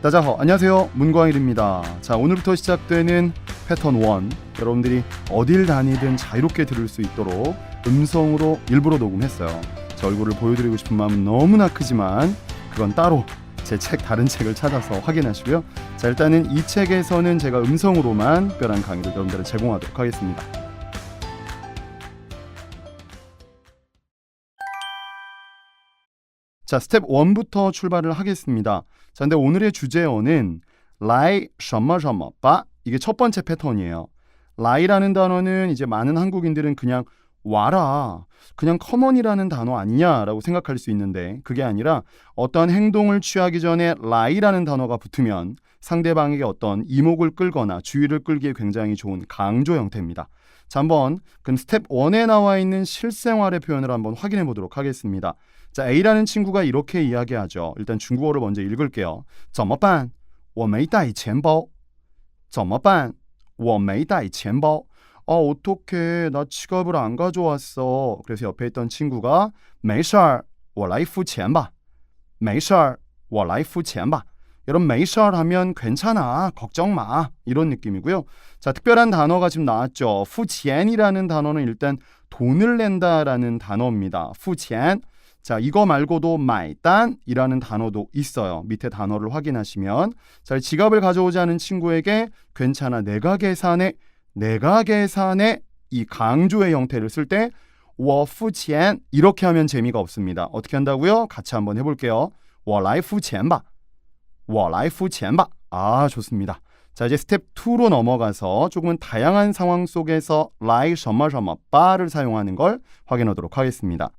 大家好, 안녕하세요. 문광일입니다. 자, 오늘부터 시작되는 패턴 1. 여러분들이 어딜 다니든 자유롭게 들을 수 있도록 음성으로 일부러 녹음했어요. 제 얼굴을 보여드리고 싶은 마음은 너무나 크지만 그건 따로 제 다른 책을 찾아서 확인하시고요. 자, 일단은 이 책에서는 제가 음성으로만 특별한 강의를 여러분들에 제공하도록 하겠습니다. 자, 스텝 1부터 출발을 하겠습니다. 자, 근데 오늘의 주제어는 来什么什么吧. 이게 첫 번째 패턴이에요. 来라는 단어는 이제 많은 한국인들은 그냥 와라, 그냥 커먼이라는 단어 아니냐라고 생각할 수 있는데 그게 아니라 어떤 행동을 취하기 전에 来라는 단어가 붙으면 상대방에게 어떤 이목을 끌거나 주의를 끌기에 굉장히 좋은 강조 형태입니다. 자, 한번 그럼 스텝 1에 나와 있는 실생활의 표현을 한번 확인해 보도록 하겠습니다. 자, A라는 친구가 이렇게 이야기하죠. 일단 중국어를 먼저 읽을게요. 怎么办?我没带钱包. 怎么办?我没带钱包. 어떡해, 나 지갑을 안 가져왔어. 그래서 옆에 있던 친구가 没事儿,我来付钱吧. 没事儿,我来付钱吧. 여러분, 没事儿 하면 괜찮아, 걱정 마, 이런 느낌이고요. 자, 특별한 단어가 지금 나왔죠. 付钱이라는 단어는 일단 돈을 낸다라는 단어입니다. 付钱. 자, 이거 말고도 买单이라는 단어도 있어요. 밑에 단어를 확인하시면, 자, 지갑을 가져오지 않은 친구에게 괜찮아, 내가 계산해 이 강조의 형태를 쓸 때 我付钱 이렇게 하면 재미가 없습니다. 어떻게 한다고요? 같이 한번 해볼게요. 我来付钱吧. 我来付钱吧. 아, 좋습니다. 자, 이제 스텝 2로 넘어가서 조금은 다양한 상황 속에서 来什么什么吧를 사용하는 걸 확인하도록 하겠습니다.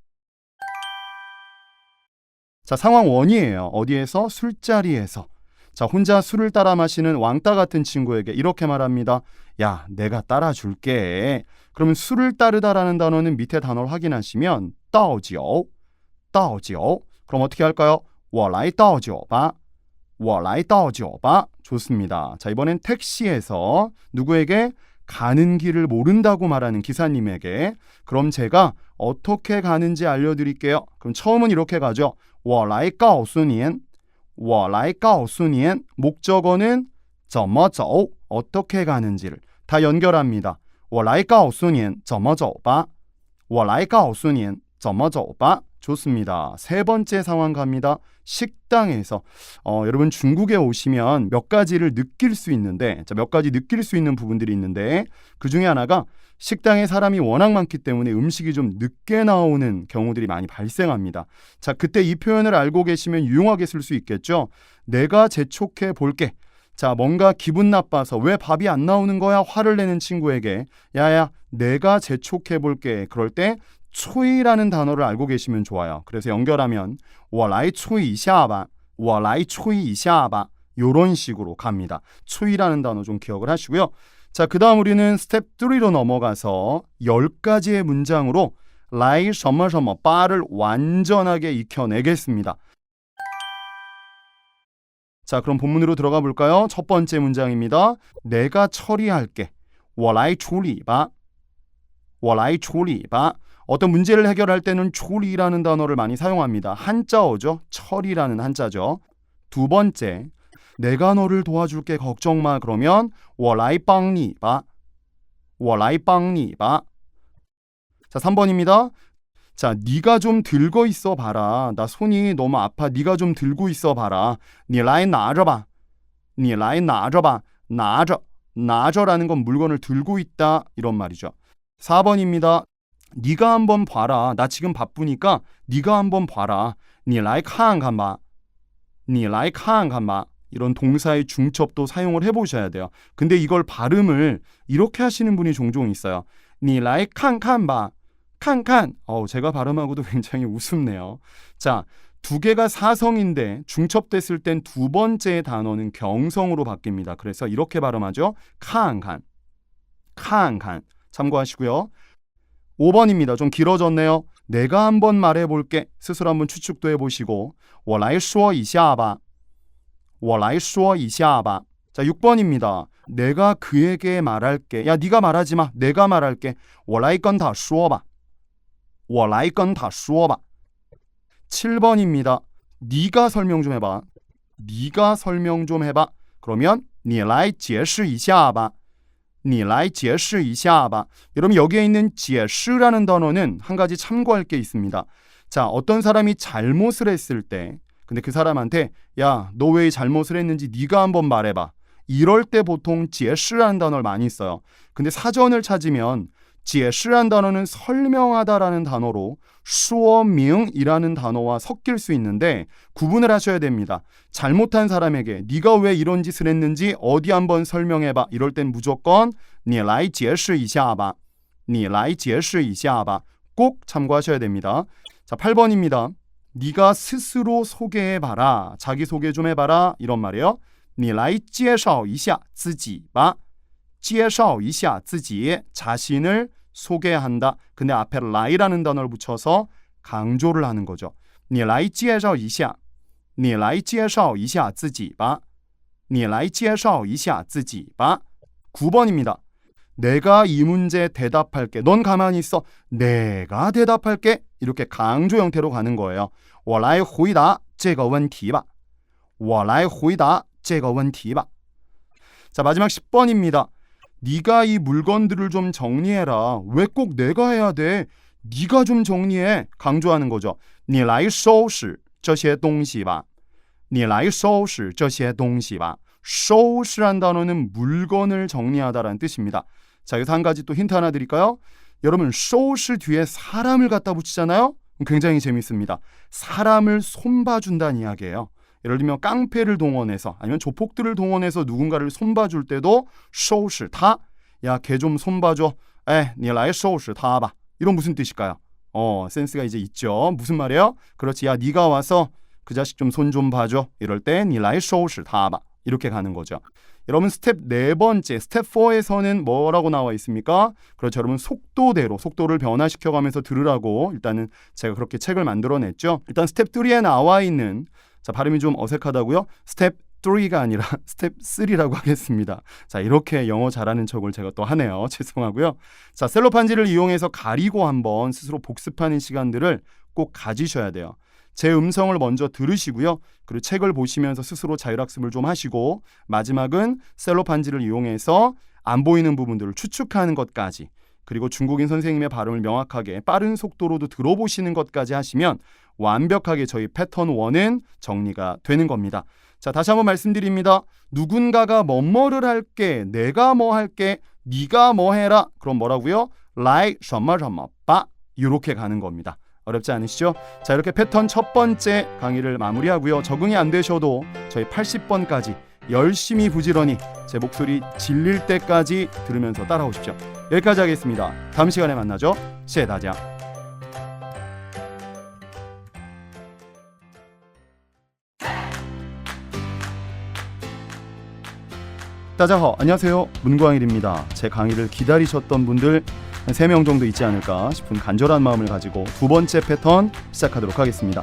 자, 상황 1이에요. 어디에서? 술자리에서. 자, 혼자 술을 따라 마시는 왕따 같은 친구에게 이렇게 말합니다. 야, 내가 따라줄게. 그러면 술을 따르다라는 단어는 밑에 단어를 확인하시면 倒酒. 그럼 어떻게 할까요? 我来倒酒吧. 我来倒酒吧. 좋습니다. 자, 이번엔 택시에서 누구에게? 가는 길을 모른다고 말하는 기사님에게 그럼 제가 어떻게 가는지 알려드릴게요. 그럼 처음은 이렇게 가죠. 我来告诉您. 我来告诉您. 목적어는 怎么走, 어떻게 가는지를 다 연결합니다. 我来告诉您怎么走吧. 我来告诉您怎么走吧. 좋습니다. 세 번째 상황 갑니다. 식당에서 여러분 중국에 오시면 몇 가지를 느낄 수 있는데, 자, 몇 가지 느낄 수 있는 부분들이 있는데 그 중에 하나가 식당에 사람이 워낙 많기 때문에 음식이 좀 늦게 나오는 경우들이 많이 발생합니다. 자, 그때 이 표현을 알고 계시면 유용하게 쓸 수 있겠죠. 내가 재촉해 볼게. 자, 뭔가 기분 나빠서 왜 밥이 안 나오는 거야? 화를 내는 친구에게 야야, 내가 재촉해 볼게. 그럴 때 추이라는 단어를 알고 계시면 좋아요. 그래서 연결하면 我来추이一下吧. 我来추이一下吧. 이런 식으로 갑니다. 추이라는 단어 좀 기억을 하시고요. 자, 그 다음 우리는 스텝 3로 넘어가서 10가지의 문장으로 来什么什么吧를 완전하게 익혀내겠습니다. 자, 그럼 본문으로 들어가 볼까요? 첫 번째 문장입니다. 내가 처리할게. 我来处理吧. 我来处理吧. 어떤 문제를 해결할 때는处理라는 단어를 많이 사용합니다. 한자어죠. 처리라는 한자죠. 두 번째, 내가 너를 도와줄게, 걱정 마. 그러면 我来帮你吧. 我来帮你吧. 자, 3번입니다. 자, 네가 좀 들고 있어 봐라. 나 손이 너무 아파. 네가 좀 들고 있어 봐라. 你来拿着吧. 你来拿着吧. 拿着. 拿着라는 건 물건을 들고 있다 이런 말이죠. 4번입니다. 네가 한번 봐라. 나 지금 바쁘니까 네가 한번 봐라. 你来看看吧. 你来看看吧. 이런 동사의 중첩도 사용을 해보셔야 돼요. 근데 이걸 발음을 이렇게 하시는 분이 종종 있어요. 你来看看吧. 看看. 제가 발음하고도 굉장히 우습네요. 자, 두 개가 사성인데 중첩됐을 땐 두 번째 단어는 경성으로 바뀝니다. 그래서 이렇게 발음하죠. 看看. 看看. 참고하시고요. 5번입니다. 좀 길어졌네요. 내가 한번 말해볼게. 스스로 한번 추측도 해보시고 我来说一下吧. 我来说一下吧. 자, 6번입니다. 내가 그에게 말할게. 야, 네가 말하지 마. 내가 말할게. 我来跟他说吧. 我来跟他说吧. 7번입니다. 네가 설명 좀 해봐. 네가 설명 좀 해봐. 그러면 你来解释一下吧. 你来解释一下吧. 여러분 여기에 있는 解释라는 단어는 한 가지 참고할 게 있습니다. 자, 어떤 사람이 잘못을 했을 때 근데 그 사람한테 야, 너 왜 잘못을 했는지 네가 한번 말해봐. 이럴 때 보통 解释라는 단어를 많이 써요. 근데 사전을 찾으면 解释라는 단어는 설명하다라는 단어로 说明이라는 단어와 섞일 수 있는데 구분을 하셔야 됩니다. 잘못한 사람에게 네가 왜 이런 짓을 했는지 어디 한번 설명해봐. 이럴 땐 무조건 你来解释一下吧. 你来解释一下吧. 꼭 참고하셔야 됩니다. 자, 8번입니다. 네가 스스로 소개해봐라. 자기소개 좀 해봐라. 이런 말이에요. 你来介绍一下自己吧. 介绍一下自己. 자신을 소개한다. 근데 앞에 라이라는 단어를 붙여서 강조를 하는 거죠. 你来介绍一下. 你来介绍一下自己吧. 你来介绍一下自己吧. 9번입니다. 내가 이 문제 대답할게. 넌 가만히 있어. 내가 대답할게. 이렇게 강조 형태로 가는 거예요. 我来回答这个问题吧. 我来回答这个问题吧. 자, 마지막 10번입니다. 네가 이 물건들을 좀 정리해라. 왜 꼭 내가 해야 돼? 네가 좀 정리해. 강조하는 거죠. 你来收拾这些东西吧. 你来收拾这些东西吧. 收拾란 단어는 물건을 정리하다라는 뜻입니다. 자, 여기서 한 가지 또 힌트 하나 드릴까요? 여러분, 收拾 뒤에 사람을 갖다 붙이잖아요? 굉장히 재밌습니다. 사람을 손봐준다는 이야기예요. 예를 들면 깡패를 동원해서 아니면 조폭들을 동원해서 누군가를 손봐줄 때도 收拾他. 야, 걔 좀 손봐줘. 你来收拾他吧. 이런 무슨 뜻일까요? 센스가 이제 있죠. 무슨 말이에요? 그렇지. 야, 네가 와서 그 자식 좀 손 좀 봐줘. 이럴 때 你来收拾他吧. 이렇게 가는 거죠. 여러분 스텝 4번째, 스텝 4에서는 뭐라고 나와 있습니까? 그렇죠. 여러분 속도대로, 속도를 변화시켜가면서 들으라고 일단은 제가 그렇게 책을 만들어냈죠. 일단 스텝 3에 나와 있는, 자, 발음이 좀 어색하다고요? 스텝 3가 아니라 스텝 3라고 하겠습니다. 자, 이렇게 영어 잘하는 척을 제가 또 하네요. 죄송하고요. 자, 셀로판지를 이용해서 가리고 한번 스스로 복습하는 시간들을 꼭 가지셔야 돼요. 제 음성을 먼저 들으시고요. 그리고 책을 보시면서 스스로 자율학습을 좀 하시고 마지막은 셀로판지를 이용해서 안 보이는 부분들을 추측하는 것까지, 그리고 중국인 선생님의 발음을 명확하게 빠른 속도로도 들어보시는 것까지 하시면 완벽하게 저희 패턴 1은 정리가 되는 겁니다. 자, 다시 한번 말씀드립니다. 누군가가 뭐뭐를 할게, 내가 뭐 할게, 네가 뭐 해라. 그럼 뭐라고요? 来什么什么吧. 이렇게 가는 겁니다. 어렵지 않으시죠? 자, 이렇게 패턴 첫 번째 강의를 마무리하고요. 적응이 안 되셔도 저희 80번까지 열심히 부지런히 제 목소리 질릴 때까지 들으면서 따라오십시오. 여기까지 하겠습니다. 다음 시간에 만나죠. 谢谢大家. 大家好, 안녕하세요. 문광일입니다. 제 강의를 기다리셨던 분들 한 3명 정도 있지 않을까 싶은 간절한 마음을 가지고 두 번째 패턴 시작하도록 하겠습니다.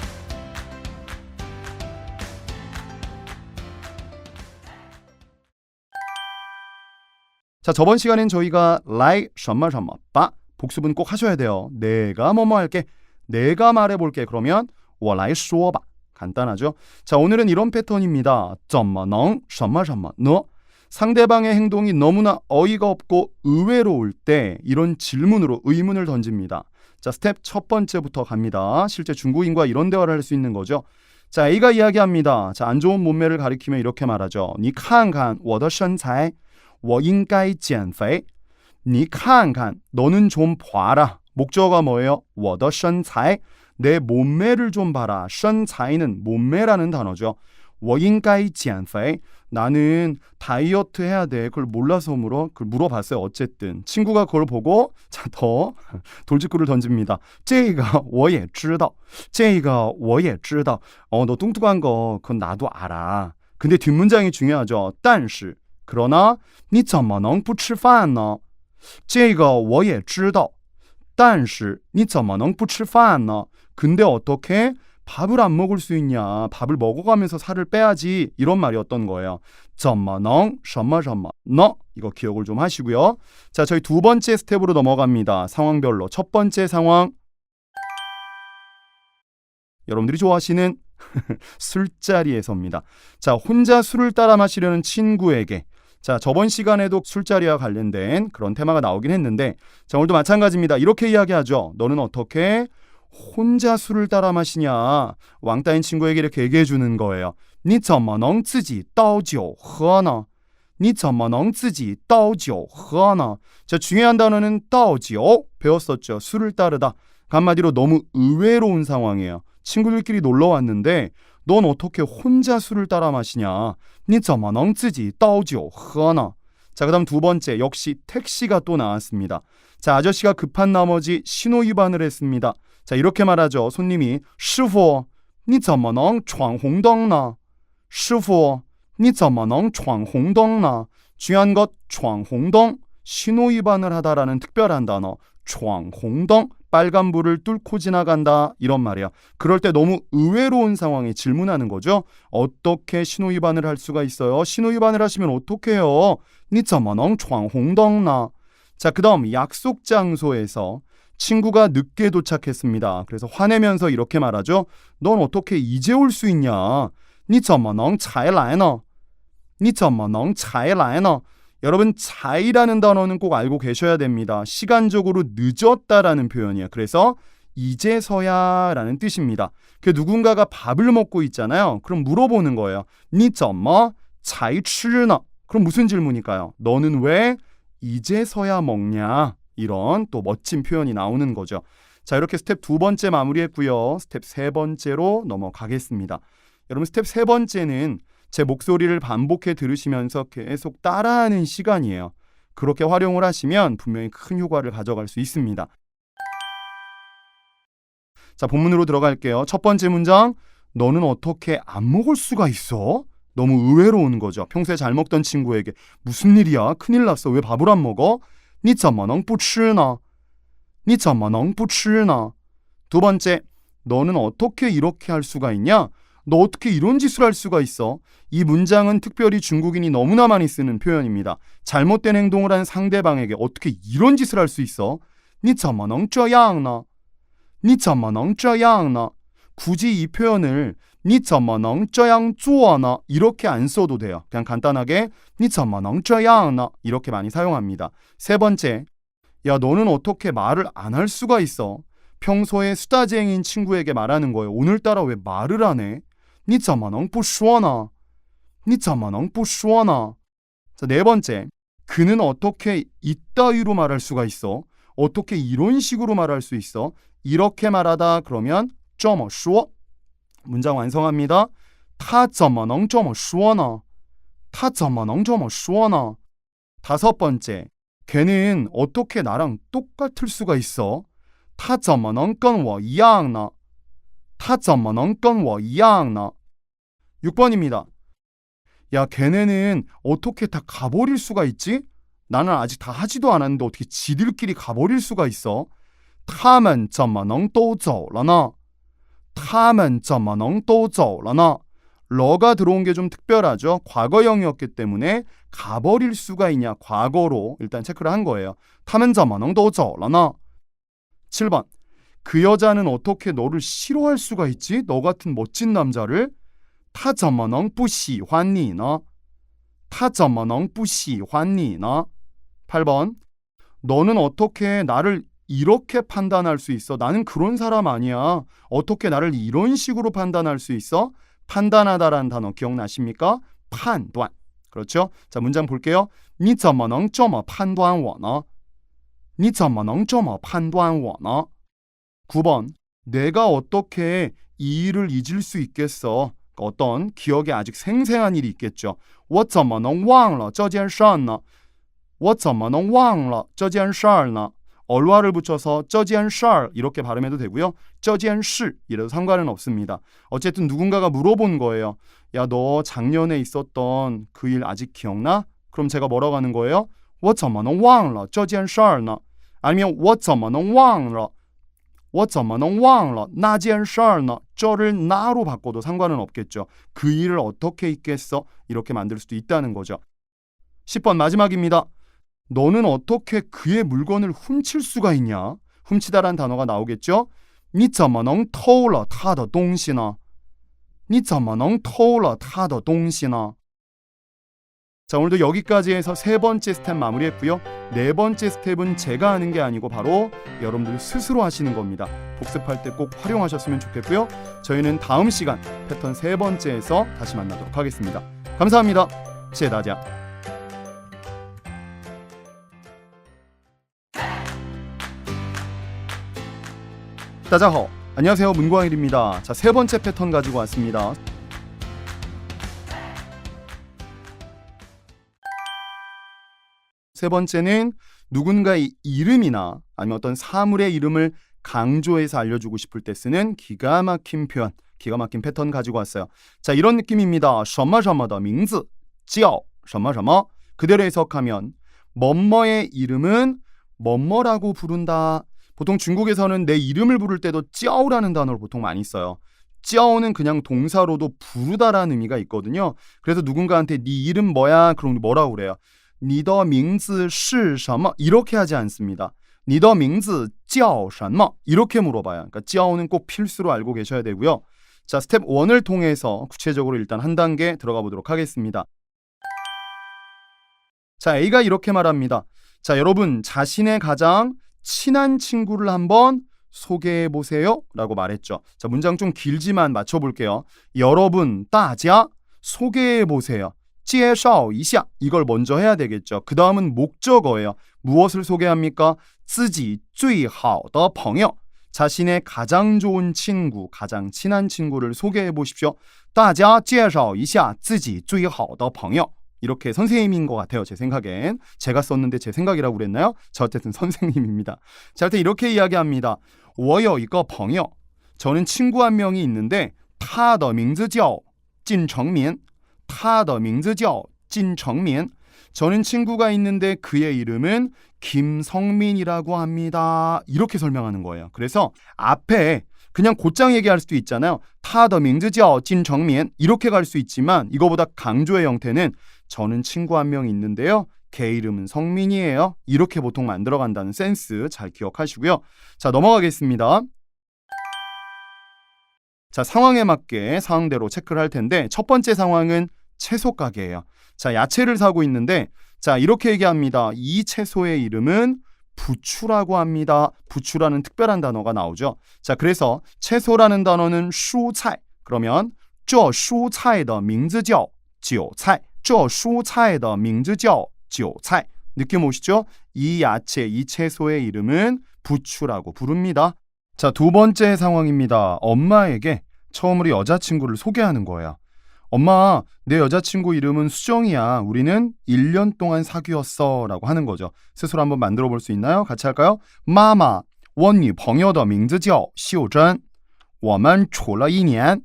자, 저번 시간엔 저희가 来什么什么吧 복습은 꼭 하셔야 돼요. 내가 뭐뭐 할게, 내가 말해볼게. 그러면 我来说吧. 간단하죠? 자, 오늘은 이런 패턴입니다. 怎么能什么什么呢? 상대방의 행동이 너무나 어이가 없고 의외로울 때 이런 질문으로 의문을 던집니다. 자, 스텝 첫 번째부터 갑니다. 실제 중국인과 이런 대화를 할 수 있는 거죠. 자, A가 이야기합니다. 자, 안 좋은 몸매를 가리키며 이렇게 말하죠. 你看看我的身材我应该减肥你看看 너는 좀 봐라. 목적어가 뭐예요? 我的身材 내 몸매를 좀 봐라. 身材는 몸매라는 단어죠. 我应该减肥 나는 다이어트 해야 돼. 그걸 몰라서 그걸 물어봤어요. 어쨌든 친구가 그걸 보고 자, 더 돌직구를 던집니다. 这个我也知道这个我也知道 너 뚱뚱한 거 그건 나도 알아. 근데 뒷문장이 중요하죠. 但是 그러나 你怎么能不吃饭呢?这个我也知道但是你怎么能不吃饭呢? 근데 어떻게 밥을 안 먹을 수 있냐? 밥을 먹어가면서 살을 빼야지. 이런 말이었던 거예요. 怎么能什么什么呢? 이거 기억을 좀 하시고요. 자, 저희 두 번째 스텝으로 넘어갑니다. 상황별로. 첫 번째 상황. 여러분들이 좋아하시는 술자리에서입니다. 자, 혼자 술을 따라 마시려는 친구에게. 자, 저번 시간에도 술자리와 관련된 그런 테마가 나오긴 했는데, 자, 오늘도 마찬가지입니다. 이렇게 이야기하죠. 너는 어떻게 혼자 술을 따라 마시냐? 왕따인 친구에게 이렇게 얘기해 주는 거예요. 你怎么能自己倒酒喝呢?你怎么能自己倒酒喝呢? 자, 중요한 단어는 倒酒 배웠었죠. 술을 따르다. 한마디로 너무 의외로운 상황이에요. 친구들끼리 놀러 왔는데 넌 어떻게 혼자 술을 따라 마시냐? 你怎么能自己倒酒喝呢? 자, 그다음 두 번째 역시 택시가 또 나왔습니다. 자, 아저씨가 급한 나머지 신호 위반을 했습니다. 자, 이렇게 말하죠. 손님이 师傅你怎么能闯红灯呢?师傅你怎么能闯红灯呢? 중요한 것 闯红灯 신호 위반을 하다라는 특별한 단어 闯红灯 빨간불을 뚫고 지나간다 이런 말이야. 그럴 때 너무 의외로운 상황에 질문하는 거죠. 어떻게 신호 위반을 할 수가 있어요? 신호 위반을 하시면 어떻게 해요? 你怎么能闯红灯呢? 자, 그다음 약속 장소에서 친구가 늦게 도착했습니다. 그래서 화내면서 이렇게 말하죠. 넌 어떻게 이제 올 수 있냐? 你怎么能才来呢?你怎么能才来呢? 여러분, 才라는 단어는 꼭 알고 계셔야 됩니다. 시간적으로 늦었다라는 표현이에요. 그래서 이제서야 라는 뜻입니다. 그 누군가가 밥을 먹고 있잖아요. 그럼 물어보는 거예요. 你怎么才吃呢? 그럼 무슨 질문일까요? 너는 왜 이제서야 먹냐? 이런 또 멋진 표현이 나오는 거죠. 자, 이렇게 스텝 두 번째 마무리했고요. 스텝 세 번째로 넘어가겠습니다. 여러분, 스텝 세 번째는 제 목소리를 반복해 들으시면서 계속 따라하는 시간이에요. 그렇게 활용을 하시면 분명히 큰 효과를 가져갈 수 있습니다. 자, 본문으로 들어갈게요. 첫 번째 문장, 너는 어떻게 안 먹을 수가 있어? 너무 의외로운 거죠. 평소에 잘 먹던 친구에게 무슨 일이야? 큰일 났어. 왜 밥을 안 먹어? 你怎么能不吃呢?你怎么能不吃呢? 두 번째, 너는 어떻게 이렇게 할 수가 있냐? 너 어떻게 이런 짓을 할 수가 있어? 이 문장은 특별히 중국인이 너무나 많이 쓰는 표현입니다. 잘못된 행동을 한 상대방에게 어떻게 이런 짓을 할 수 있어? 你怎么能这样呢?你怎么能这样呢? 굳이 이 표현을 你怎么能这样做呢? 이렇게 안 써도 돼요. 그냥 간단하게 你怎么能这样呢? 이렇게 많이 사용합니다. 세 번째, 야, 너는 어떻게 말을 안 할 수가 있어? 평소에 수다쟁이인 친구에게 말하는 거예요. 오늘따라 왜 말을 안 해? 你怎么能不说呢?你怎么能不说呢? 자, 네 번째, 그는 어떻게 이따위로 말할 수가 있어? 어떻게 이런 식으로 말할 수 있어? 이렇게 말하다 그러면 这么说 문장 완성합니다. 他怎么能这么说呢?他怎么能这么说呢? 다섯 번째, 걔는 어떻게 나랑 똑같을 수가 있어? 他怎么能跟我一样呢?他怎么能跟我一样呢? 6번입니다. 야, 걔네는 어떻게 다 가버릴 수가 있지? 나는 아직 다 하지도 않았는데 어떻게 지들끼리 가버릴 수가 있어? 他们怎么能都走了呢?他们怎么能都走了呢? 러가 들어온 게 좀 특별하죠. 과거형이었기 때문에 가버릴 수가 있냐 과거로 일단 체크를 한 거예요. 他们怎么能都走了呢? 7번, 그 여자는 어떻게 너를 싫어할 수가 있지? 너 같은 멋진 남자를 他怎么能不喜欢你呢?他怎么能不喜欢你呢? 8번, 너는 어떻게 나를 이렇게 판단할 수 있어? 나는 그런 사람 아니야. 어떻게 나를 이런 식으로 판단할 수 있어? 판단하다라는 단어 기억나십니까? 판단. 그렇죠? 자, 문장 볼게요. 你怎么能这么判断我呢?你怎么能这么判断我呢? 9번, 내가 어떻게 이 일을 잊을 수 있겠어? 어떤 기억에 아직 생생한 일이 있겠죠. 我怎么能忘了这件事呢?我怎么能忘了这件事呢? 얼화를 붙여서 这件事 이렇게 발음해도 되고요. 这件事 이래도 상관은 없습니다. 어쨌든 누군가가 물어본 거예요. 야, 너 작년에 있었던 그 일 아직 기억나? 그럼 제가 뭐라고 하는 거예요? 我怎么能忘了这件事呢? 아니면 我怎么能忘了我怎么能忘了那件事呢? 저를 나로 바꿔도 상관은 없겠죠. 그 일을 어떻게 잊겠어? 이렇게 만들 수도 있다는 거죠. 10번 마지막입니다. 너는 어떻게 그의 물건을 훔칠 수가 있냐? 훔치다란 단어가 나오겠죠? 你怎么能偷了他的东西呢?你怎么能偷了他的东西呢? 자, 오늘도 여기까지 해서 세 번째 스텝 마무리했고요. 네 번째 스텝은 제가 하는 게 아니고 바로 여러분들 스스로 하시는 겁니다. 복습할 때 꼭 활용하셨으면 좋겠고요. 저희는 다음 시간 패턴 세 번째에서 다시 만나도록 하겠습니다. 감사합니다. 谢谢大家. 따자허, 안녕하세요. 문광일입니다. 자, 세 번째 패턴 가지고 왔습니다. 세 번째는 누군가의 이름이나 아니면 어떤 사물의 이름을 강조해서 알려주고 싶을 때 쓰는 기가 막힌 표현, 기가 막힌 패턴 가지고 왔어요. 자, 이런 느낌입니다. 什么的名字叫什么什么. 그대로 해석하면 뭐뭐의 이름은 뭐뭐라고 부른다. 보통 중국에서는 내 이름을 부를 때도 쩌우라는 단어를 보통 많이 써요. 쩌우는 그냥 동사로도 부르다라는 의미가 있거든요. 그래서 누군가한테 네 이름 뭐야? 그럼 뭐라고 그래요? 你的名字是什么? 이렇게 하지 않습니다. 你的名字叫什么? 이렇게 물어봐요. 그러니까 쩌우는 꼭 필수로 알고 계셔야 되고요. 자, 스텝 1을 통해서 구체적으로 일단 한 단계 들어가 보도록 하겠습니다. 자, A가 이렇게 말합니다. 자, 여러분 자신의 가장 친한 친구를 한번 소개해 보세요 라고 말했죠. 자, 문장 좀 길지만 맞춰볼게요. 여러분, 大家 소개해 보세요. 介绍一下 이걸 먼저 해야 되겠죠. 그 다음은 목적어예요. 무엇을 소개합니까? 自己最好的朋友 자신의 가장 좋은 친구, 가장 친한 친구를 소개해 보십시오. 大家介绍一下自己最好的朋友 이렇게 선생님인 것 같아요. 제 생각엔. 제가 썼는데 제 생각이라고 그랬나요? 저 어쨌든 선생님입니다. 자, 일단 이렇게 이야기합니다. 我有一个朋友 저는 친구 한 명이 있는데 他的名字叫金成民 他的名字叫金成民 저는 친구가 있는데 그의 이름은 김성민이라고 합니다. 이렇게 설명하는 거예요. 그래서 앞에 그냥 곧장 얘기할 수도 있잖아요. 他的名字叫金成民 이렇게 갈 수 있지만 이거보다 강조의 형태는 저는 친구 한 명 있는데요. 걔 이름은 성민이에요. 이렇게 보통 만들어간다는 센스 잘 기억하시고요. 자, 넘어가겠습니다. 자, 상황에 맞게 상황대로 체크를 할 텐데 첫 번째 상황은 채소 가게예요. 자, 야채를 사고 있는데 자, 이렇게 얘기합니다. 이 채소의 이름은 부추라고 합니다. 부추라는 특별한 단어가 나오죠. 자, 그래서 채소라는 단어는 蔬菜 그러면 这蔬菜的名字叫韭菜这蔬菜的名字叫韭菜 느낌 오시죠? 이 야채, 이 채소의 이름은 부추라고 부릅니다. 자, 두 번째 상황입니다. 엄마에게 처음으로 여자친구를 소개하는 거예요. 엄마, 내 여자친구 이름은 수정이야. 우리는 1년 동안 사귀었어 라고 하는 거죠. 스스로 한번 만들어 볼 수 있나요? 같이 할까요? 妈妈,我女朋友的名字叫秀珍我们处了1年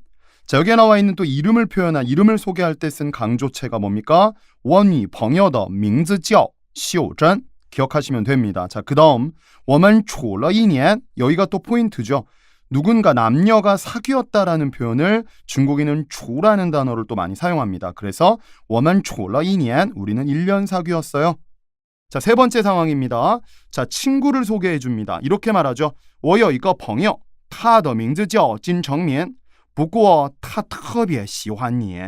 자, 여기에 나와 있는 또 이름을 표현한 이름을 소개할 때 쓴 강조체가 뭡니까? 我女朋友的名字叫秀珍 기억하시면 됩니다. 자, 그 다음 我们处了1年 여기가 또 포인트죠. 누군가 남녀가 사귀었다라는 표현을 중국인은 조라는 단어를 또 많이 사용합니다. 그래서 我们处了1年 우리는 1년 사귀었어요. 자, 세 번째 상황입니다. 자, 친구를 소개해 줍니다. 이렇게 말하죠. 我有一个朋友他的名字叫金成民不过他特别喜欢你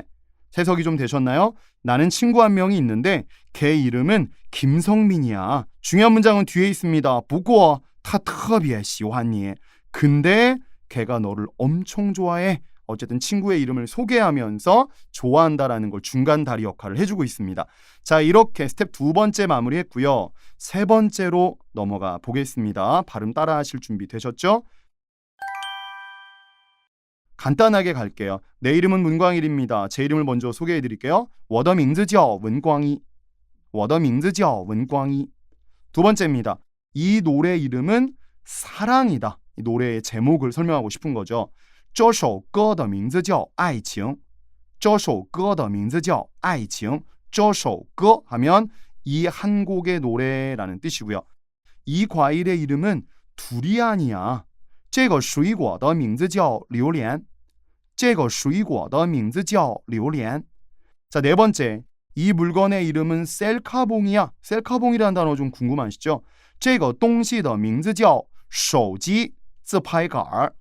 해석이 좀 되셨나요? 나는 친구 한 명이 있는데 걔 이름은 김성민이야. 중요한 문장은 뒤에 있습니다. 不过他特别喜欢你 근데 걔가 너를 엄청 좋아해. 어쨌든 친구의 이름을 소개하면서 좋아한다라는 걸 중간 다리 역할을 해주고 있습니다. 자, 이렇게 스텝 두 번째 마무리했고요. 세 번째로 넘어가 보겠습니다. 발음 따라 하실 준비 되셨죠? 간단하게 갈게요. 내 이름은 문광일입니다. 제 이름을 먼저 소개해 드릴게요. 我的名字叫文光一我的名字叫文光一 두 번째입니다. 이 노래 이름은 사랑이다. 이 노래의 제목을 설명하고 싶은 거죠. 这首歌的名字叫爱情这首歌的名字叫爱情这首歌 하면 이 한 곡의 노래라는 뜻이고요. 이 과일의 이름은 두리안이야. 这个水果的名字叫榴莲这个水果的名字叫榴莲 자, 네 번째. 이 물건의 이름은 셀카봉이야. 셀카봉이라는 단어 좀 궁금하시죠? 这个东西的名字叫手机自拍杆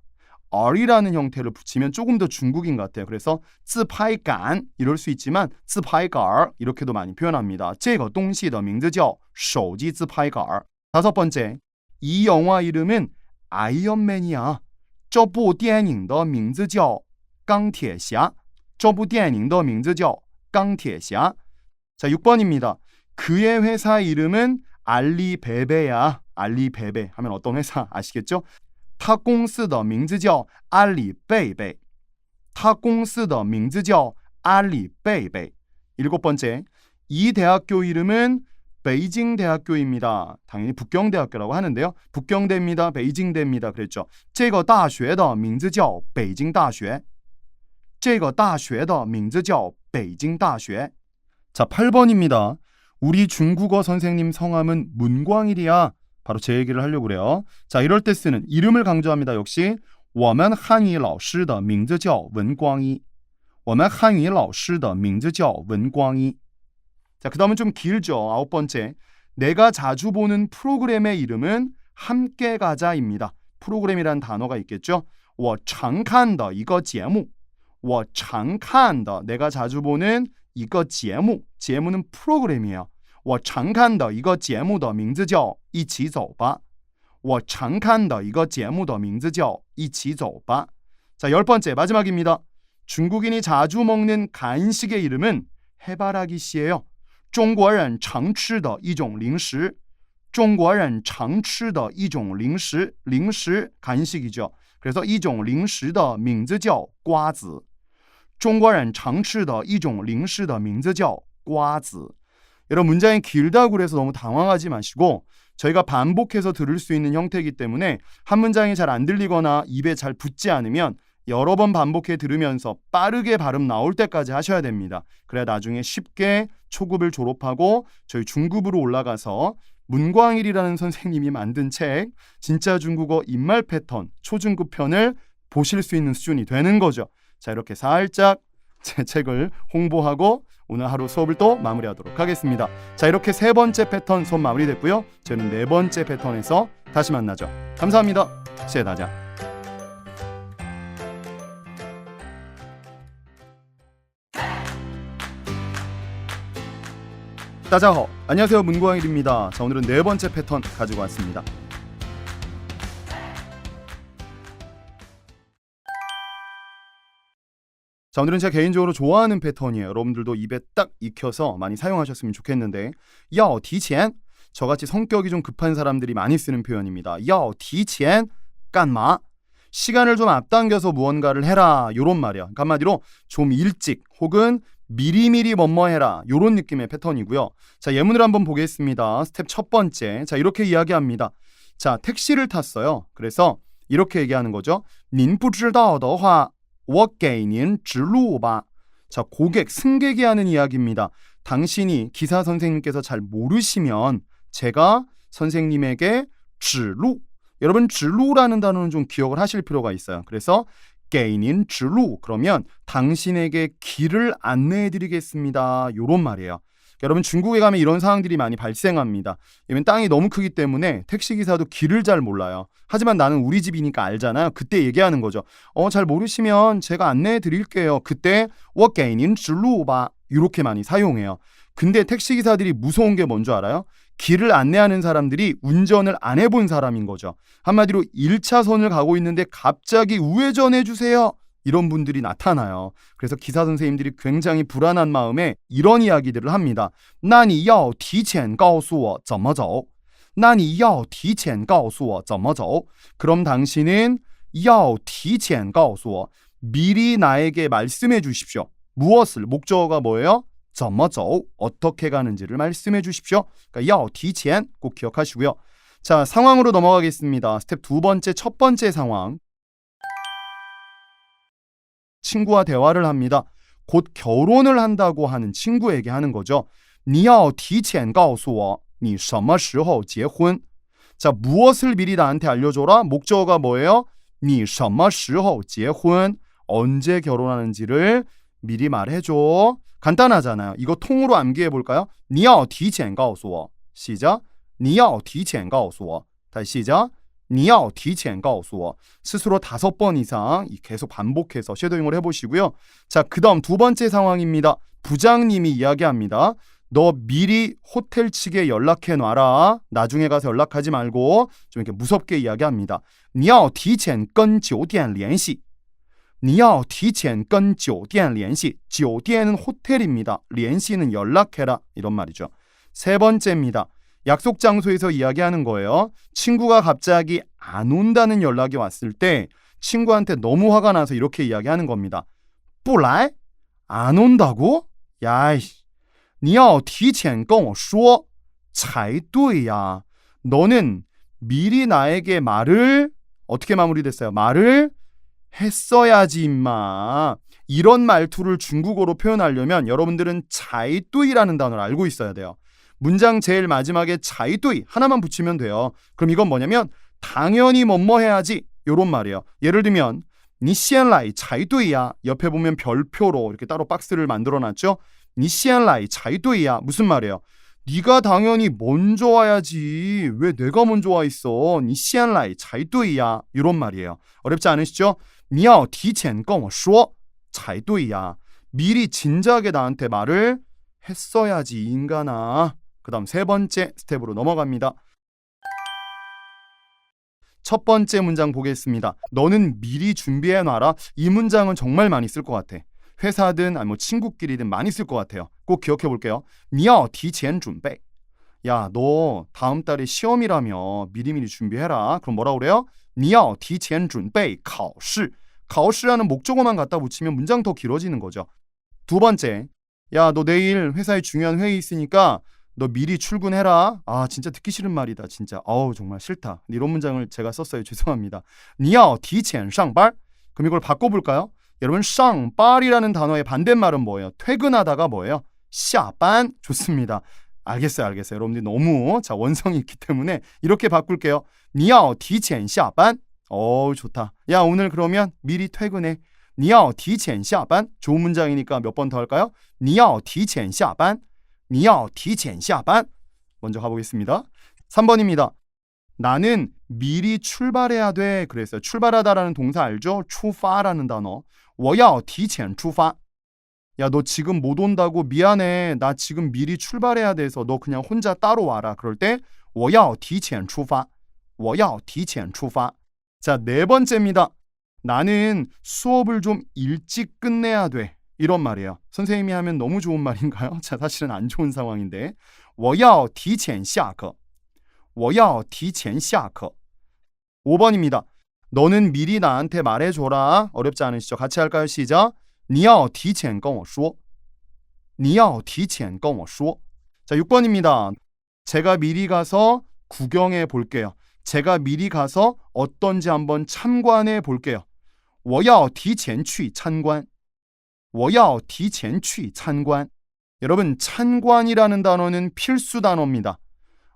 r이라는 형태를 붙이면 조금 더 중국인 같아요. 그래서 自拍杆 이럴 수 있지만 自拍杆 이렇게도 많이 표현합니다. 这个东西的名字叫手机自拍杆. 다섯 번째, 이 영화 이름은 아이언맨이야. 这部电影的名字叫钢铁侠. 这部电影的名字叫钢铁侠. 자, 6번입니다. 그의 회사 이름은 알리베베야. 알리베베 하면 어떤 회사 아시겠죠? 他公司的名字叫阿里贝贝. 他公司的名字叫阿里贝贝. 일곱 번째, 이 대학교 이름은 베이징 대학교입니다. 당연히 북경대학교라고 하는데요. 북경대입니다. 베이징대입니다. 그랬죠. 这个大学的名字叫北京大学. 这个大学的名字叫北京大学. 자, 8번입니다. 우리 중국어 선생님 성함은 문광일이야. 바로 제 얘기를 하려고 그래요. 자, 이럴 때 쓰는 이름을 강조합니다. 역시 我们汉语老师的名字叫文光一. 我们汉语老师的名字叫文光一. 자, 그 다음은 좀 길죠. 아홉 번째, 내가 자주 보는 프로그램의 이름은 함께 가자입니다. 프로그램이라는 단어가 있겠죠. 我常看的一个节目. 我常看的, 내가 자주 보는 一个节目.节目는 프로그램이에요. 我常看的一个节目的名字叫一起走吧. 我常看的一个节目的名字叫一起走吧. 자, 열 번째, 마지막입니다. 중국인이 자주 먹는 간식의 이름은 해바라기씨예요. 中国人常吃的一种零食. 中国人常吃的一种零食. 零食, 간식이죠. 그래서 一种零食的名字叫瓜子. 中国人常吃的一种零食的名字叫瓜子. 여러분, 문장이 길다고 그래서 너무 당황하지 마시고 저희가 반복해서 들을 수 있는 형태이기 때문에 한 문장이 잘 안 들리거나 입에 잘 붙지 않으면 여러 번 반복해 들으면서 빠르게 발음 나올 때까지 하셔야 됩니다. 그래야 나중에 쉽게 초급을 졸업하고 저희 중급으로 올라가서 문광일이라는 선생님이 만든 책 진짜 중국어 입말 패턴 초중급 편을 보실 수 있는 수준이 되는 거죠. 자, 이렇게 살짝 제 책을 홍보하고 오늘 하루 수업을 또 마무리하도록 하겠습니다. 자, 이렇게 세 번째 패턴 수업 마무리됐고요. 저는 네 번째 패턴에서 다시 만나죠. 감사합니다. 谢谢大家. 大家好, 안녕하세요. 문광일입니다. 자, 오늘은 네 번째 패턴 가지고 왔습니다. 자, 오늘은 제가 개인적으로 좋아하는 패턴이에요. 여러분들도 입에 딱 익혀서 많이 사용하셨으면 좋겠는데, 要提前, 저같이 성격이 좀 급한 사람들이 많이 쓰는 표현입니다. 要提前干嘛? 시간을 좀 앞당겨서 무언가를 해라, 요런 말이야. 그러니까 한마디로 좀 일찍 혹은 미리미리 뭐뭐해라, 요런 느낌의 패턴이고요. 자, 예문을 한번 보겠습니다. 스텝 첫 번째, 자, 이렇게 이야기합니다. 자, 택시를 탔어요. 그래서 이렇게 얘기하는 거죠. 您不知道的话我给您指路吧. 자, 고객, 승객이 하는 이야기입니다. 당신이 기사 선생님께서 잘 모르시면 제가 선생님에게 指路. 여러분, 指路라는 단어는 좀 기억을 하실 필요가 있어요. 그래서 给您指路, 그러면 당신에게 길을 안내해 드리겠습니다, 요런 말이에요. 여러분, 중국에 가면 이런 상황들이 많이 발생합니다. 왜냐면 땅이 너무 크기 때문에 택시기사도 길을 잘 몰라요. 하지만 나는 우리 집이니까 알잖아요. 그때 얘기하는 거죠. 잘 모르시면 제가 안내해 드릴게요. 그때 我给您指路吧, 이렇게 많이 사용해요. 근데 택시기사들이 무서운 게 뭔 줄 알아요? 길을 안내하는 사람들이 운전을 안 해본 사람인 거죠. 한마디로 1차선을 가고 있는데 갑자기 우회전해 주세요, 이런 분들이 나타나요. 그래서 기사 선생님들이 굉장히 불안한 마음에 이런 이야기들을 합니다. 那你要提前告诉我怎么走. 那你要提前告诉我怎么走. 그럼 당신은 要提前告诉我, 미리 나에게 말씀해 주십시오. 무엇을? 목적어가 뭐예요? 怎么走, 어떻게 가는지를 말씀해 주십시오. 그러니까 要提前, 꼭 기억하시고요. 자, 상황으로 넘어가겠습니다. 스텝 두 번째, 첫 번째 상황. 친구와 대화를 합니다. 곧 결혼을 한다고 하는 친구에게 하는 거죠. 你要提前告诉我你什么时候结婚. 자, 무엇을 미리 나한테 알려줘라? 목적어가 뭐예요? 你什么时候结婚, 언제 결혼하는지를 미리 말해줘. 간단하잖아요. 이거 통으로 암기해 볼까요? 你要提前告诉我. 시작. 你要提前告诉我. 다시 시작. 你要提前告诉我. 스스로 5번 이상 계속 반복해서 쉐도잉을 해보시고요. 자, 그 다음 두 번째 상황입니다. 부장님이 이야기합니다. 너 미리 호텔 측에 연락해놔라. 나중에 가서 연락하지 말고. 좀 이렇게 무섭게 이야기합니다. 你要提前跟酒店联系. 你要提前跟酒店联系. 酒店은 호텔입니다. 联系는 연락해라. 이런 말이죠. 세 번째입니다. 약속 장소에서 이야기하는 거예요. 친구가 갑자기 안 온다는 연락이 왔을 때 친구한테 너무 화가 나서 이렇게 이야기하는 겁니다. 不来? 안 온다고? 야이씨. 你要提前跟我说才对呀. 너는 미리 나에게 말을 어떻게 마무리됐어요? 말을 했어야지 임마. 이런 말투를 중국어로 표현하려면 여러분들은 才对라는 단어를 알고 있어야 돼요. 문장 제일 마지막에 才对 하나만 붙이면 돼요. 그럼 이건 뭐냐면 당연히 뭐뭐 해야지 이런 말이에요. 예를 들면 你先来才对呀. 옆에 보면 별표로 이렇게 따로 박스를 만들어놨죠. 你先来才对呀. 무슨 말이에요? 네가 당연히 먼저 와야지. 왜 내가 먼저 와 있어? 你先来才对呀. 이런 말이에요. 어렵지 않으시죠? 你要提前跟我说才对呀. 미리 진작에 나한테 말을 했어야지 이 인간아. 그 다음 세 번째 스텝으로 넘어갑니다. 첫 번째 문장 보겠습니다. 너는 미리 준비해놔라. 이 문장은 정말 많이 쓸 것 같아. 회사든 아니 뭐 친구끼리든 많이 쓸 것 같아요. 꼭 기억해 볼게요. 你要提前准备. 야, 너 다음 달에 시험이라며 미리미리 준비해라. 그럼 뭐라고 그래요? 你要提前准备考试. 考试라는 목적어만 갖다 붙이면 문장 더 길어지는 거죠. 두 번째. 야, 너 내일 회사에 중요한 회의 있으니까 너 미리 출근해라. 아, 진짜 듣기 싫은 말이다. 진짜. 어우, 정말 싫다. 이런 문장을 제가 썼어요. 죄송합니다. 你要提前上班. 그럼 이걸 바꿔볼까요? 여러분, 上班이라는 단어의 반대말은 뭐예요? 퇴근하다가 뭐예요? 下班. 좋습니다. 알겠어요. 여러분들이 너무 원성이 있기 때문에 이렇게 바꿀게요. 你要提前下班. 어우, 좋다. 야, 오늘 그러면 미리 퇴근해. 你要提前下班. 좋은 문장이니까 몇 번 더 할까요? 你要提前下班. 你要提前下班. 먼저 가보겠습니다. 3번입니다. 나는 미리 출발해야 돼. 그랬어요. 출발하다라는 동사 알죠? 出发라는 단어. 我要提前出发. 야, 너 지금 못 온다고 미안해. 나 지금 미리 출발해야 돼서 너 그냥 혼자 따로 와라. 그럴 때 我要提前出发. 我要提前出发. 자, 네 번째입니다. 나는 수업을 좀 일찍 끝내야 돼. 이런 말이에요. 선생님이 하면 너무 좋은 말인가요? 자, 사실은 안 좋은 상황인데. 我要提前下课. 我要提前下课. 5번입니다. 너는 미리 나한테 말해줘라. 어렵지 않으시죠? 같이 할까요? 시작. 你要提前跟我说. 你要提前跟我说. 자, 6번입니다. 제가 미리 가서 구경해 볼게요. 제가 미리 가서 어떤지 한번 참관해 볼게요. 我要提前去参观. 我要提前去参观. 여러분,参관이라는 단어는 필수 단어입니다.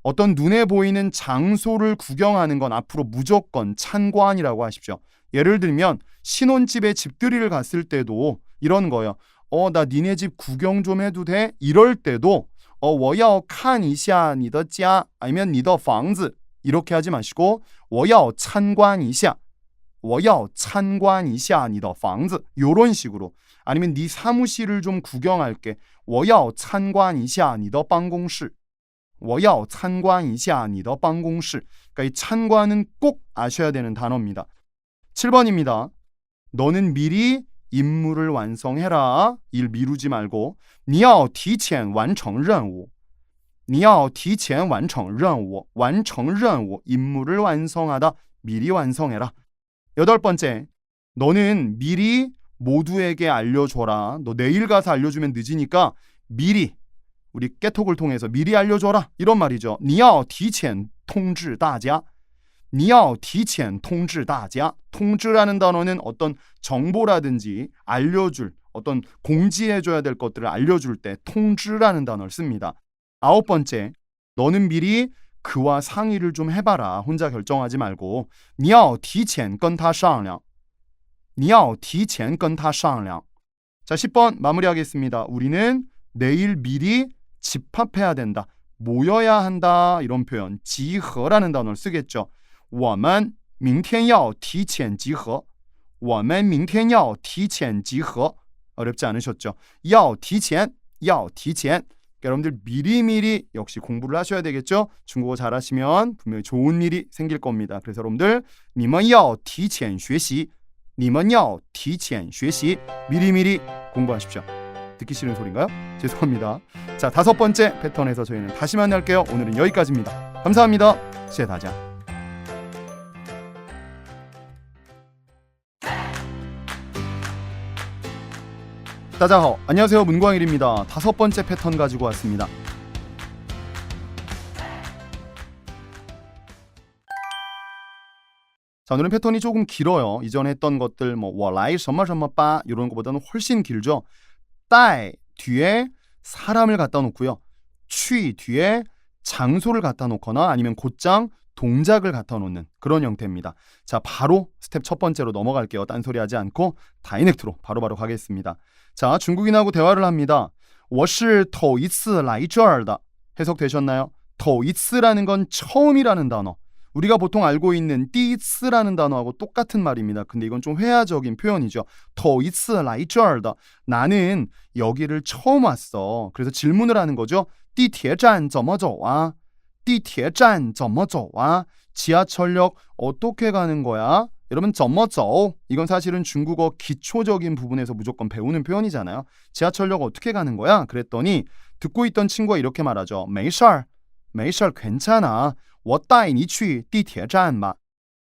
어떤 눈에 보이는 장소를 구경하는 건 앞으로 무조건参관이라고 하십시오. 예를 들면 신혼집에 집들이를 갔을 때도 이런 거예요. 나 니네 집 구경 좀 해도 돼? 이럴 때도 我要看一下你的家 아니면 你的房子 이렇게 하지 마시고 我要参观一下我要参观一下你的房子 이런 식으로. 아니면 네 사무실을 좀 구경할게. 我要参观一下你的办公室我要参观一下你的办公室. 그러니까 이参관은 꼭 아셔야 되는 단어입니다. 7번입니다. 너는 미리 임무를 완성해라. 일 미루지 말고. 你要提前完成任务. 你要提前完成任务. 完成任务. 임무를 완성하다. 미리 완성해라. 8번째. 너는 미리 모두에게 알려줘라. 너 내일 가서 알려주면 늦으니까 미리 우리 깨톡을 통해서 미리 알려줘라. 이런 말이죠. 你要提前通知大家. 你要提前通知大家. 통지라는 단어는 어떤 정보라든지 알려줄, 어떤 공지해줘야 될 것들을 알려줄 때 통지라는 단어를 씁니다. 9번째, 너는 미리 그와 상의를 좀 해봐라. 혼자 결정하지 말고. 你要提前跟他商量. 你要提前跟他商量. 자, 10번 마무리하겠습니다. 우리는 내일 미리 집합해야 된다. 모여야 한다. 이런 표현. 集合라는 단어를 쓰겠죠. 我们明天要提前集合我们明天要提前集合 어렵지 않으셨죠? 要提前 여러분들 미리미리 역시 공부를 하셔야 되겠죠? 중국어 잘하시면 분명히 좋은 일이 생길 겁니다. 그래서 여러분들 你们要提前学习你们要提前学习 미리미리 공부하십시오. 듣기 싫은 소리인가요? 죄송합니다. 자, 5번째 패턴에서 저희는 다시 만날게요. 오늘은 여기까지입니다. 감사합니다. 谢谢大家. 따자하오. 안녕하세요. 문광일입니다. 5번째 패턴 가지고 왔습니다. 자, 오늘은 패턴이 조금 길어요. 이전에 했던 것들 뭐 워라이 셔머셔머빠 이런 것보다는 훨씬 길죠. 따이 뒤에 사람을 갖다 놓고요. 취 뒤에 장소를 갖다 놓거나 아니면 곧장 동작을 갖다 놓는 그런 형태입니다. 자, 바로 스텝 첫 번째로 넘어갈게요. 딴소리 하지 않고 다이렉트로 바로바로 가겠습니다. 자, 중국인하고 대화를 합니다. 我是头一次来这儿的 해석되셨나요? 头一次라는 건 처음이라는 단어. 우리가 보통 알고 있는 第一次라는 단어하고 똑같은 말입니다. 근데 이건 좀 회화적인 표현이죠. 头一次来这儿的 나는 여기를 처음 왔어. 그래서 질문을 하는 거죠. 地铁站怎么走啊?地铁站怎么走啊? 지하철역 어떻게 가는 거야? 여러분 怎么走 이건 사실은 중국어 기초적인 부분에서 무조건 배우는 표현이잖아요. 지하철역 어떻게 가는 거야? 그랬더니 듣고 있던 친구가 이렇게 말하죠. 没事儿 괜찮아. 我带你去地铁站吧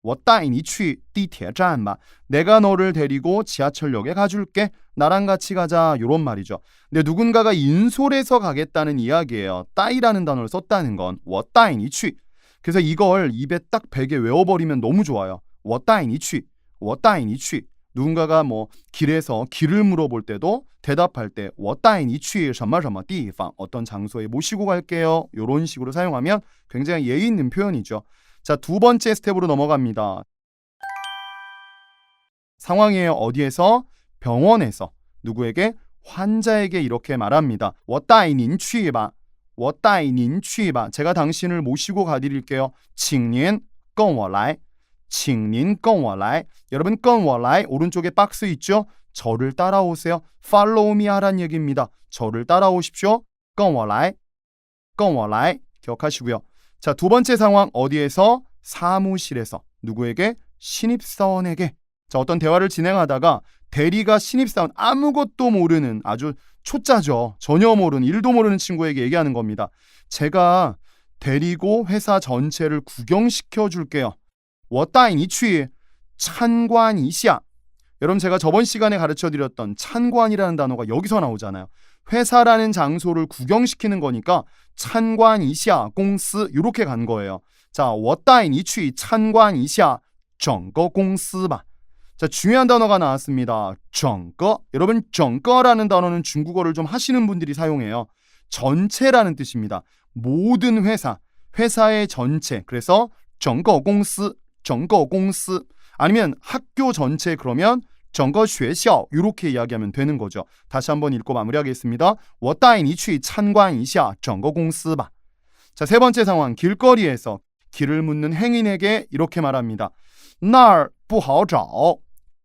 我带你去地铁站吧 내가 너를 데리고 지하철역에 가줄게. 나랑 같이 가자. 이런 말이죠. 근데 누군가가 인솔해서 가겠다는 이야기예요. 따이라는 단어를 썼다는 건 我带你去 그래서 이걸 입에 딱 베개 외워버리면 너무 좋아요. 我带你去我带你去 누군가가 뭐 길에서 길을 물어볼 때도 대답할 때 我带你去什么什么地方 어떤 장소에 모시고 갈게요. 이런 식으로 사용하면 굉장히 예의 있는 표현이죠. 자, 두 번째 스텝으로 넘어갑니다. 상황이에요. 어디에서? 병원에서 누구에게? 환자에게 이렇게 말합니다. 我带您去吧我带您去吧 제가 당신을 모시고 가드릴게요. 请您跟我来请您跟我来 여러분 跟我来 오른쪽에 박스 있죠? 저를 따라오세요. Follow me 하란 얘기입니다. 저를 따라오십시오. 跟我来跟我来 기억하시고요. 자, 두 번째 상황 어디에서? 사무실에서 누구에게? 신입사원에게. 자, 어떤 대화를 진행하다가 대리가 신입사원 아무것도 모르는 아주 초짜죠. 전혀 모르는 일도 모르는 친구에게 얘기하는 겁니다. 제가 데리고 회사 전체를 구경시켜 줄게요. 我带你去参观一下 여러분 제가 저번 시간에 가르쳐드렸던参관이라는 단어가 여기서 나오잖아요. 회사라는 장소를 구경시키는 거니까 参观一下公司 이렇게 간 거예요. 자, 我带你去参观一下整个公司吧 자, 중요한 단어가 나왔습니다. 整个 여러분 整个라는 단어는 중국어를 좀 하시는 분들이 사용해요. 전체라는 뜻입니다. 모든 회사, 회사의 전체. 그래서 整个公司整个公司 아니면 학교 전체 그러면 整个学校 이렇게 이야기하면 되는 거죠. 다시 한번 읽고 마무리하겠습니다. 我带你去参观一下整个公司吧 자, 세 번째 상황 길거리에서 길을 묻는 행인에게 이렇게 말합니다. 那儿不好找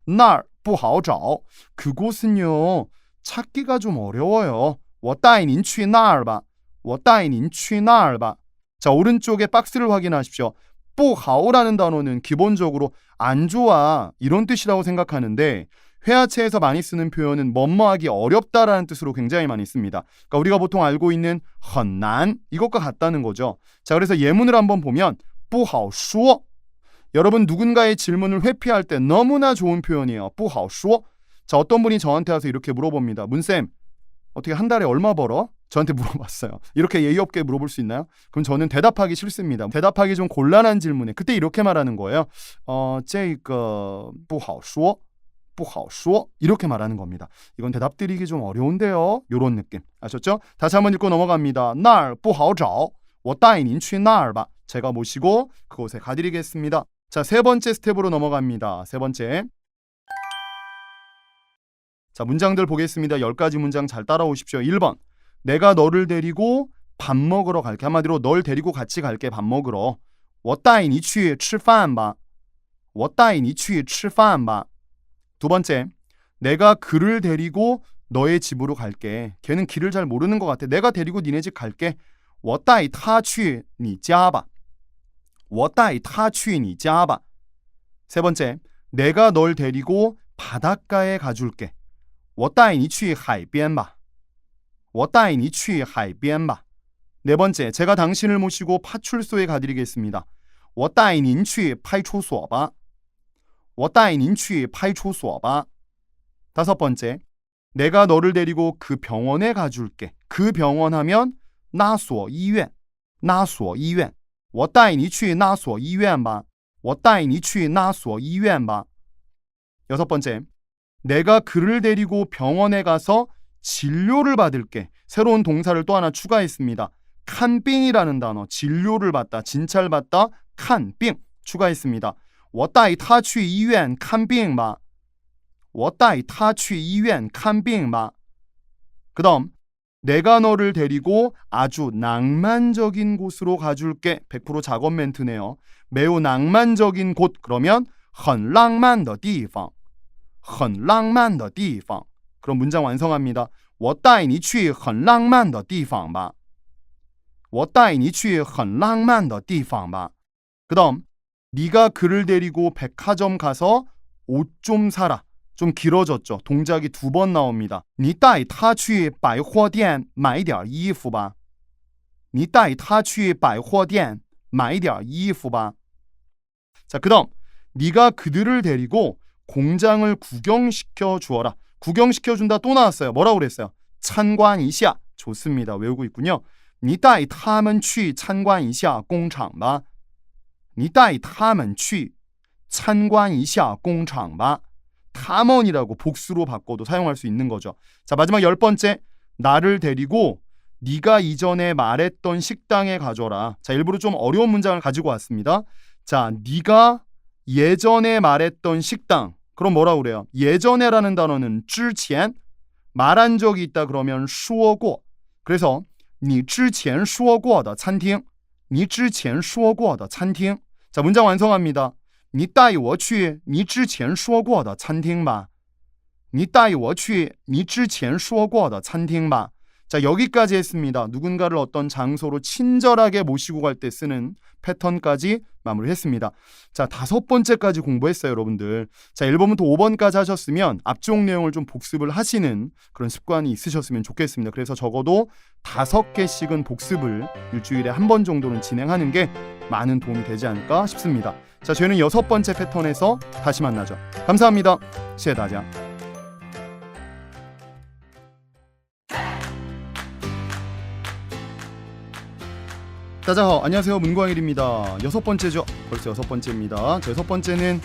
那儿不好找 그곳은요 찾기가 좀 어려워요. 我带您去那儿吧我带您去那儿吧 자, 오른쪽에 박스를 확인하십시오. 不好라는 단어는 기본적으로 안 좋아 이런 뜻이라고 생각하는데 회화체에서 많이 쓰는 표현은 뭐뭐하기 어렵다라는 뜻으로 굉장히 많이 씁니다. 그러니까 우리가 보통 알고 있는 很难 이것과 같다는 거죠. 자, 그래서 예문을 한번 보면 不好说 여러분 누군가의 질문을 회피할 때 너무나 좋은 표현이에요. 不好说 자, 어떤 분이 저한테 와서 이렇게 물어봅니다. 문쌤 어떻게 한 달에 얼마 벌어? 저한테 물어봤어요. 이렇게 예의 없게 물어볼 수 있나요? 그럼 저는 대답하기 싫습니다. 대답하기 좀 곤란한 질문에 그때 이렇게 말하는 거예요. 这个不好说不好说 이렇게 말하는 겁니다. 이건 대답 드리기 좀 어려운데요. 이런 느낌. 아셨죠? 다시 한번 읽고 넘어갑니다. 那儿不好找我带您去那儿吧 제가 모시고 그곳에 가드리겠습니다. 자, 세 번째 스텝으로 넘어갑니다. 세 번째. 자, 문장들 보겠습니다. 10가지 문장 잘 따라오십시오. 1번. 내가 너를 데리고 밥 먹으러 갈게. 한마디로 널 데리고 같이 갈게 밥 먹으러. 我我带你去吃饭吧我带你去吃饭吧두 번째, 내가 그를 데리고 너의 집으로 갈게. 걔는 길을 잘 모르는 것 같아. 내가 데리고 니네 집 갈게. 我带他去你家吧我带他去你家吧세 번째, 내가 널 데리고 바닷가에 가줄게. 我带你去海边吧我带你去海边吧네 번째, 제가 당신을 모시고 파출소에 가드리겠습니다. 我带您去派出所吧我带您去派出所吧다섯 번째, 내가 너를 데리고 그 병원에 가줄게. 그 병원 하면 那所医院那所医院我带你去那所医院吧我带你去那所医院吧여섯 번째, 내가 그를 데리고 병원에 가서 진료를 받을게. 새로운 동사를 또 하나 추가했습니다. 칸빙이라는 단어, 진료를 받다, 진찰 받다, 칸빙 추가했습니다. 我带他去医院看病吧我带他去医院看病吧그 다음, 내가 너를 데리고 아주 낭만적인 곳으로 가줄게. 100% 작업 멘트네요. 매우 낭만적인 곳 그러면 很浪漫的地方很浪漫的地方 그럼 문장 완성합니다. 我带你去很浪漫的地方吧我带你去很浪漫的地方吧그 다음, 네가 그를 데리고 백화점 가서 옷 좀 사라. 좀 길어졌죠. 동작이 두 번 나옵니다. 你带他去百货店买点衣服吧你带他去百货店买点衣服吧자, 그 다음, 네가 그들을 데리고 공장을 구경시켜 주어라. 구경시켜준다 또 나왔어요. 뭐라고 그랬어요? 参观一下 좋습니다. 외우고 있군요. 你带他们去参观一下工厂吧你带他们去参观一下工厂吧탐원이라고 복수로 바꿔도 사용할 수 있는 거죠. 자, 마지막 10번째, 나를 데리고 네가 이전에 말했던 식당에 가줘라. 자, 일부러 좀 어려운 문장을 가지고 왔습니다. 자, 네가 예전에 말했던 식당. 그럼 뭐라고 그래요? 예전에라는 단어는 之前 말한 적이 있다 그러면 说过 그래서 你之前说过的餐厅你之前说过的餐厅 자, 문장 완성합니다. 你带我去你之前说过的餐厅吧你带我去你之前说过的餐厅吧 자, 여기까지 했습니다. 누군가를 어떤 장소로 친절하게 모시고 갈 때 쓰는 패턴까지 마무리했습니다. 자, 5번째까지 공부했어요, 여러분들. 자, 1번부터 5번까지 하셨으면 앞쪽 내용을 좀 복습을 하시는 그런 습관이 있으셨으면 좋겠습니다. 그래서 적어도 5개씩은 복습을 일주일에 한 번 정도는 진행하는 게 많은 도움이 되지 않을까 싶습니다. 자, 저희는 6번째 패턴에서 다시 만나죠. 감사합니다. 谢谢大家。大家好, 안녕하세요. 문광일입니다. 6번째죠. 벌써 6번째입니다. 자, 6번째는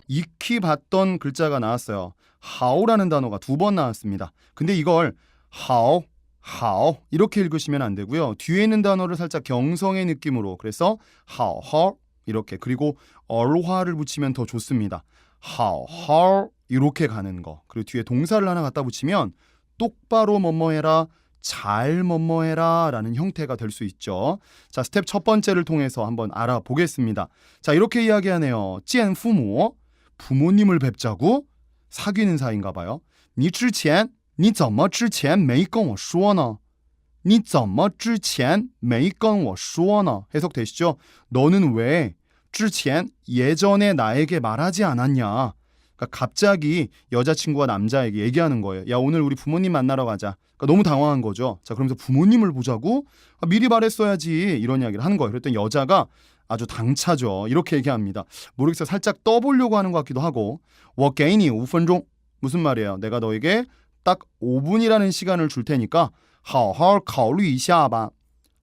익히 봤던 글자가 나왔어요. 하오라는 단어가 2번 나왔습니다. 근데 이걸 하오, 하오 이렇게 읽으시면 안 되고요. 뒤에 있는 단어를 살짝 경성의 느낌으로 그래서 하오, 하오 이렇게 그리고 얼화를 붙이면 더 좋습니다. 하오, 하오 이렇게 가는 거. 그리고 뒤에 동사를 하나 갖다 붙이면 똑바로 뭐뭐해라 잘 뭐뭐해라 라는 형태가 될 수 있죠. 자, 스텝 첫 번째를 통해서 한번 알아보겠습니다. 자, 이렇게 이야기하네요. 见父母 부모님을 뵙자고 사귀는 사이인가 봐요. 你之前你怎么之前没跟我说呢你怎么之前没跟我说呢 해석되시죠? 너는 왜 之前 예전에 나에게 말하지 않았냐. 그러니까 갑자기 여자친구가 남자에게 얘기하는 거예요. 야, 오늘 우리 부모님 만나러 가자. 그러니까 너무 당황한 거죠. 자, 그러면서 부모님을 보자고? 미리 말했어야지. 이런 이야기를 하는 거예요. 그랬더니 여자가 아주 당차죠. 이렇게 얘기합니다. 모르겠어요. 살짝 떠보려고 하는 것 같기도 하고. 我给你5分钟 무슨 말이에요? 내가 너에게 딱 5분이라는 시간을 줄 테니까 好好考虑一下吧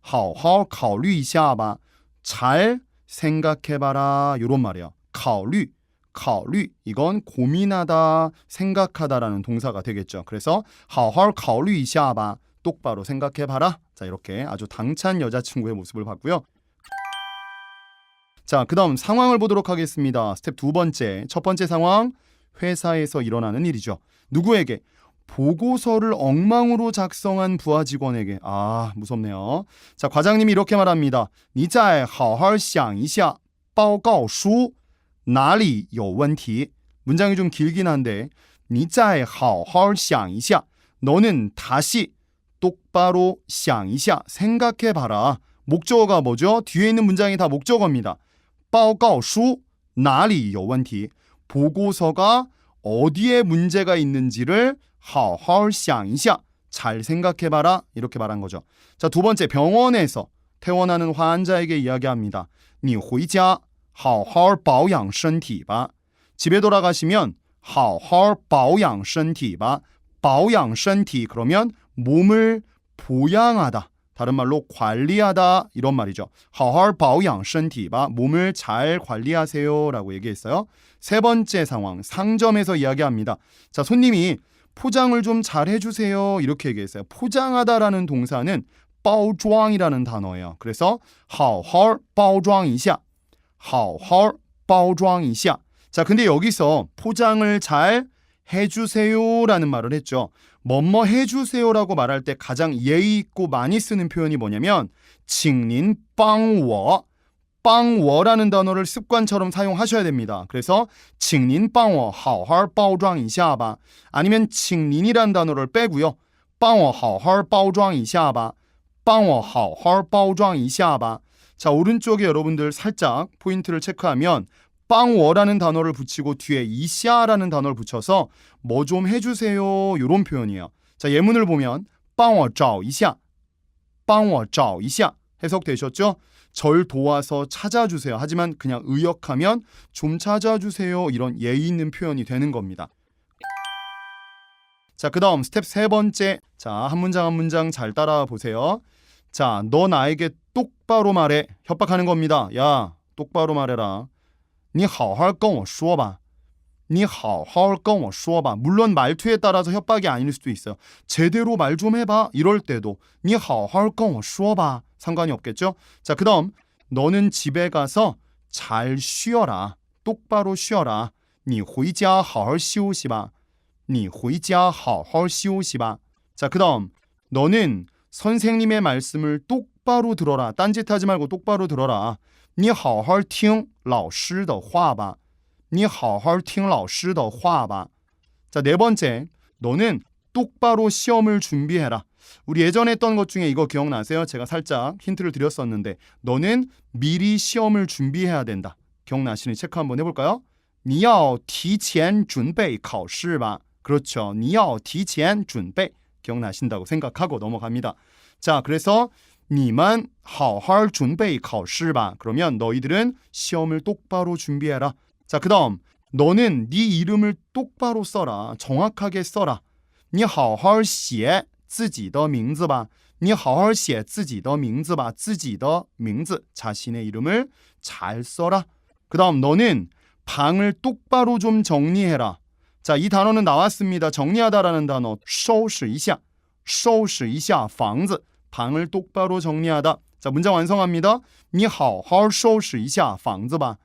好好考虑一下吧잘 생각해봐라. 이런 말이에요. 考虑考虑 이건 고민하다, 생각하다라는 동사가 되겠죠. 그래서 好好考虑一下吧 똑바로 생각해봐라. 자, 이렇게 아주 당찬 여자친구의 모습을 봤고요. 자, 그 다음 상황을 보도록 하겠습니다. 스텝 두 번째. 첫 번째 상황, 회사에서 일어나는 일이죠. 누구에게? 보고서를 엉망으로 작성한 부하 직원에게. 아, 무섭네요. 자, 과장님이 이렇게 말합니다. 你再好好想一下报告书哪里有问题. 문장이 좀 길긴 한데 你再好好想一下. 너는 다시 똑바로 想一下 생각해봐라. 목적어가 뭐죠? 뒤에 있는 문장이 다 목적어입니다. 报告书哪里有问题. 보고서가 어디에 문제가 있는지를 好好想一下 잘 생각해봐라 이렇게 말한 거죠. 자, 두 번째 병원에서 퇴원하는 환자에게 이야기합니다. 你回家好好保养身体吧. 집에 돌아가시면 好好保养身体吧. 保养身体 그러면 몸을 보양하다. 다른 말로 관리하다 이런 말이죠. 好好保养身体吧. 몸을 잘 관리하세요 라고 얘기했어요. 세 번째 상황 상점에서 이야기합니다. 자, 손님이 포장을 좀 잘 해주세요 이렇게 얘기했어요. 포장하다라는 동사는 包装이라는 단어예요. 그래서 好好包装一下好好包装一下. 자, 근데 여기서 포장을 잘 해주세요라는 말을 했죠. 뭐뭐 해주세요라고 말할 때 가장 예의 있고 많이 쓰는 표현이 뭐냐면 请您帮我 帮我라는 단어를 습관처럼 사용하셔야 됩니다. 그래서 请您帮我好好包装一下吧. 아니면 请您이란 단어를 빼고요. 帮我好好包装一下吧. 帮我好好包装一下吧. 자, 오른쪽에 여러분들 살짝 포인트를 체크하면 帮我라는 단어를 붙이고 뒤에 一下라는 단어를 붙여서 뭐 좀 해주세요 이런 표현이에요. 자, 예문을 보면 帮我找一下帮我找一下. 해석되셨죠? 절 도와서 찾아주세요. 하지만 그냥 의역하면 좀 찾아주세요 이런 예의 있는 표현이 되는 겁니다. 자, 그 다음 스텝 세 번째. 자, 한 문장 한 문장 잘 따라와 보세요. 자, 너 나에게 똑바로 말해. 협박하는 겁니다. 야, 똑바로 말해라. 你好好跟我说吧. 你好好跟我说吧. 물론 말투에 따라서 협박이 아닐 수도 있어요. 제대로 말 좀 해봐. 이럴 때도 你好好跟我说吧. 상관이 없겠죠? 자, 그 다음 너는 집에 가서 잘 쉬어라. 똑바로 쉬어라. 你回家好好休息吧. 你回家好好休息吧. 자, 그 다음 너는 선생님의 말씀을 똑바로 들어라. 딴짓하지 말고 똑바로 들어라. 你好好听老师的话吧. 你好好听老师的话吧. 자, 네 번째. 너는 똑바로 시험을 준비해라. 우리 예전에 했던 것 중에 이거 기억나세요? 제가 살짝 힌트를 드렸었는데 너는 미리 시험을 준비해야 된다. 기억나시니 체크 한번 해볼까요? 你要提前准备考试吧. 그렇죠. 你要提前准备. 기억나신다고 생각하고 넘어갑니다. 자, 그래서 你们好好准备考试吧. 그러면 너희들은 시험을 똑바로 준비해라. 자, 그 다음 너는 네 이름을 똑바로 써라. 정확하게 써라. 你好好写自己的名字吧. 你好好写自己的名字吧. 自己的名字 자신의 이름을 잘 써라. 그 다음 너는 방을 똑바로 좀 정리해라. 자, 이 단어는 나왔습니다. 정리하다라는 단어 收拾一下收拾一下房子. 방을 똑바로 정리하다. 자, 문장 완성합니다. 你好好收拾一下房子吧.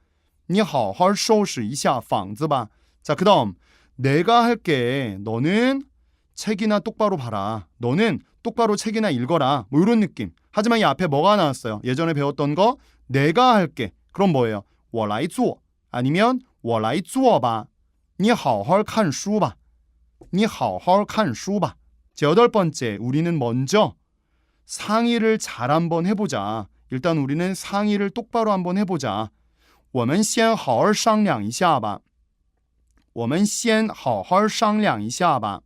你好好收拾一下房子吧. 자, 그 다음 내가 할게. 너는 책이나 똑바로 봐라. 너는 똑바로 책이나 읽어라. 뭐 이런 느낌. 하지만 이 앞에 뭐가 나왔어요? 예전에 배웠던 거 내가 할게. 그럼 뭐예요? 我来做 아니면 我来做吧. 你好好看书吧. 你好好看书吧. 제 여덟 번째. 우리는 먼저 상의를 잘 한번 해보자. 일단 우리는 상의를 똑바로 한번 해보자. 我们先好好商量一下吧. 我们先好好商量一下吧.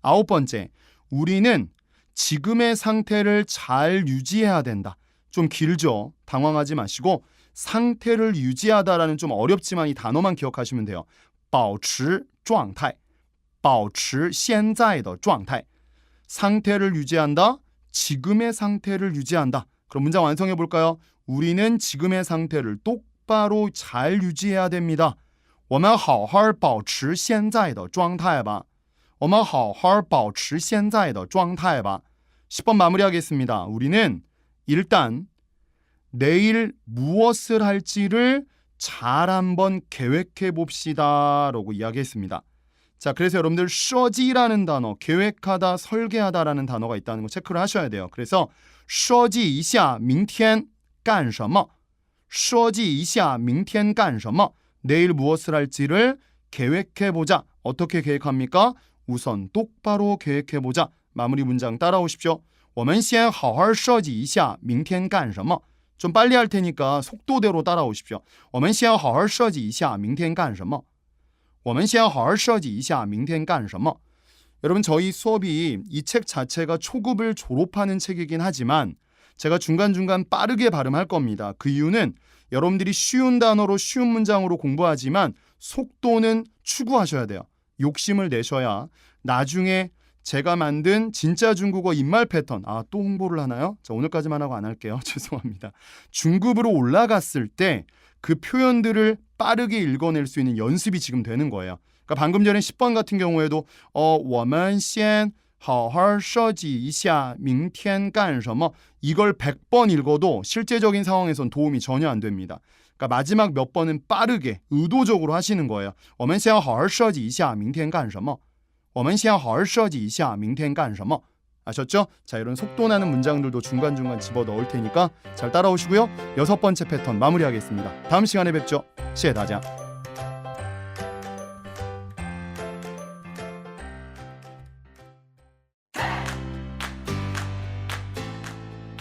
아홉 번째, 우리는 지금의 상태를 잘 유지해야 된다. 좀 길죠? 당황하지 마시고 상태를 유지하다라는 좀 어렵지만 이 단어만 기억하시면 돼요. 保持状态保持现在的状态 상태를 유지한다. 지금의 상태를 유지한다. 그럼 문장 완성해 볼까요? 우리는 지금의 상태를 똑바로 잘 유지해야 됩니다. 我们好好保持现在的状态吧. 我们好好保持现在的状态吧. 10번 마무리하겠습니다. 우리는 일단 내일 무엇을 할지를 잘 한번 계획해 봅시다 라고 이야기했습니다. 자, 그래서 여러분들 设计라는 단어, 계획하다, 설계하다라는 단어가 있다는 거 체크를 하셔야 돼요. 그래서 设计一下明天干什么设计一下明天干什么 내일 무엇을 할지를 계획해보자. 어떻게 계획합니까? 우선 똑바로 계획해보자. 마무리 문장 따라오십시오. 我们先好好设计一下明天干什么 좀 빨리 할 테니까 속도대로 따라오십시오. 我们先好好设计一下明天干什么我们先好好设计一下明天干什么 여러분 저희 수업이 이 책 자체가 초급을 졸업하는 책이긴 하지만 제가 중간중간 빠르게 발음할 겁니다. 그 이유는 여러분들이 쉬운 단어로 쉬운 문장으로 공부하지만 속도는 추구하셔야 돼요. 욕심을 내셔야 나중에 제가 만든 진짜 중국어 입말 패턴 또 홍보를 하나요? 자, 오늘까지만 하고 안 할게요. 죄송합니다. 중급으로 올라갔을 때 그 표현들을 빠르게 읽어낼 수 있는 연습이 지금 되는 거예요. 그러니까 방금 전에 10번 같은 경우에도 我们先好好设计一下明天干什么 이걸 100번 읽어도 실제적인 상황에선 도움이 전혀 안 됩니다. 그러니까 마지막 몇 번은 빠르게 의도적으로 하시는 거예요. 我们先好好设计一下明天干什么我们先好好设计一下明天干什么 아셨죠? 자, 이런 속도 나는 문장들도 중간중간 집어 넣을 테니까 잘 따라오시고요. 6번째 패턴 마무리하겠습니다. 다음 시간에 뵙죠. 谢谢大家.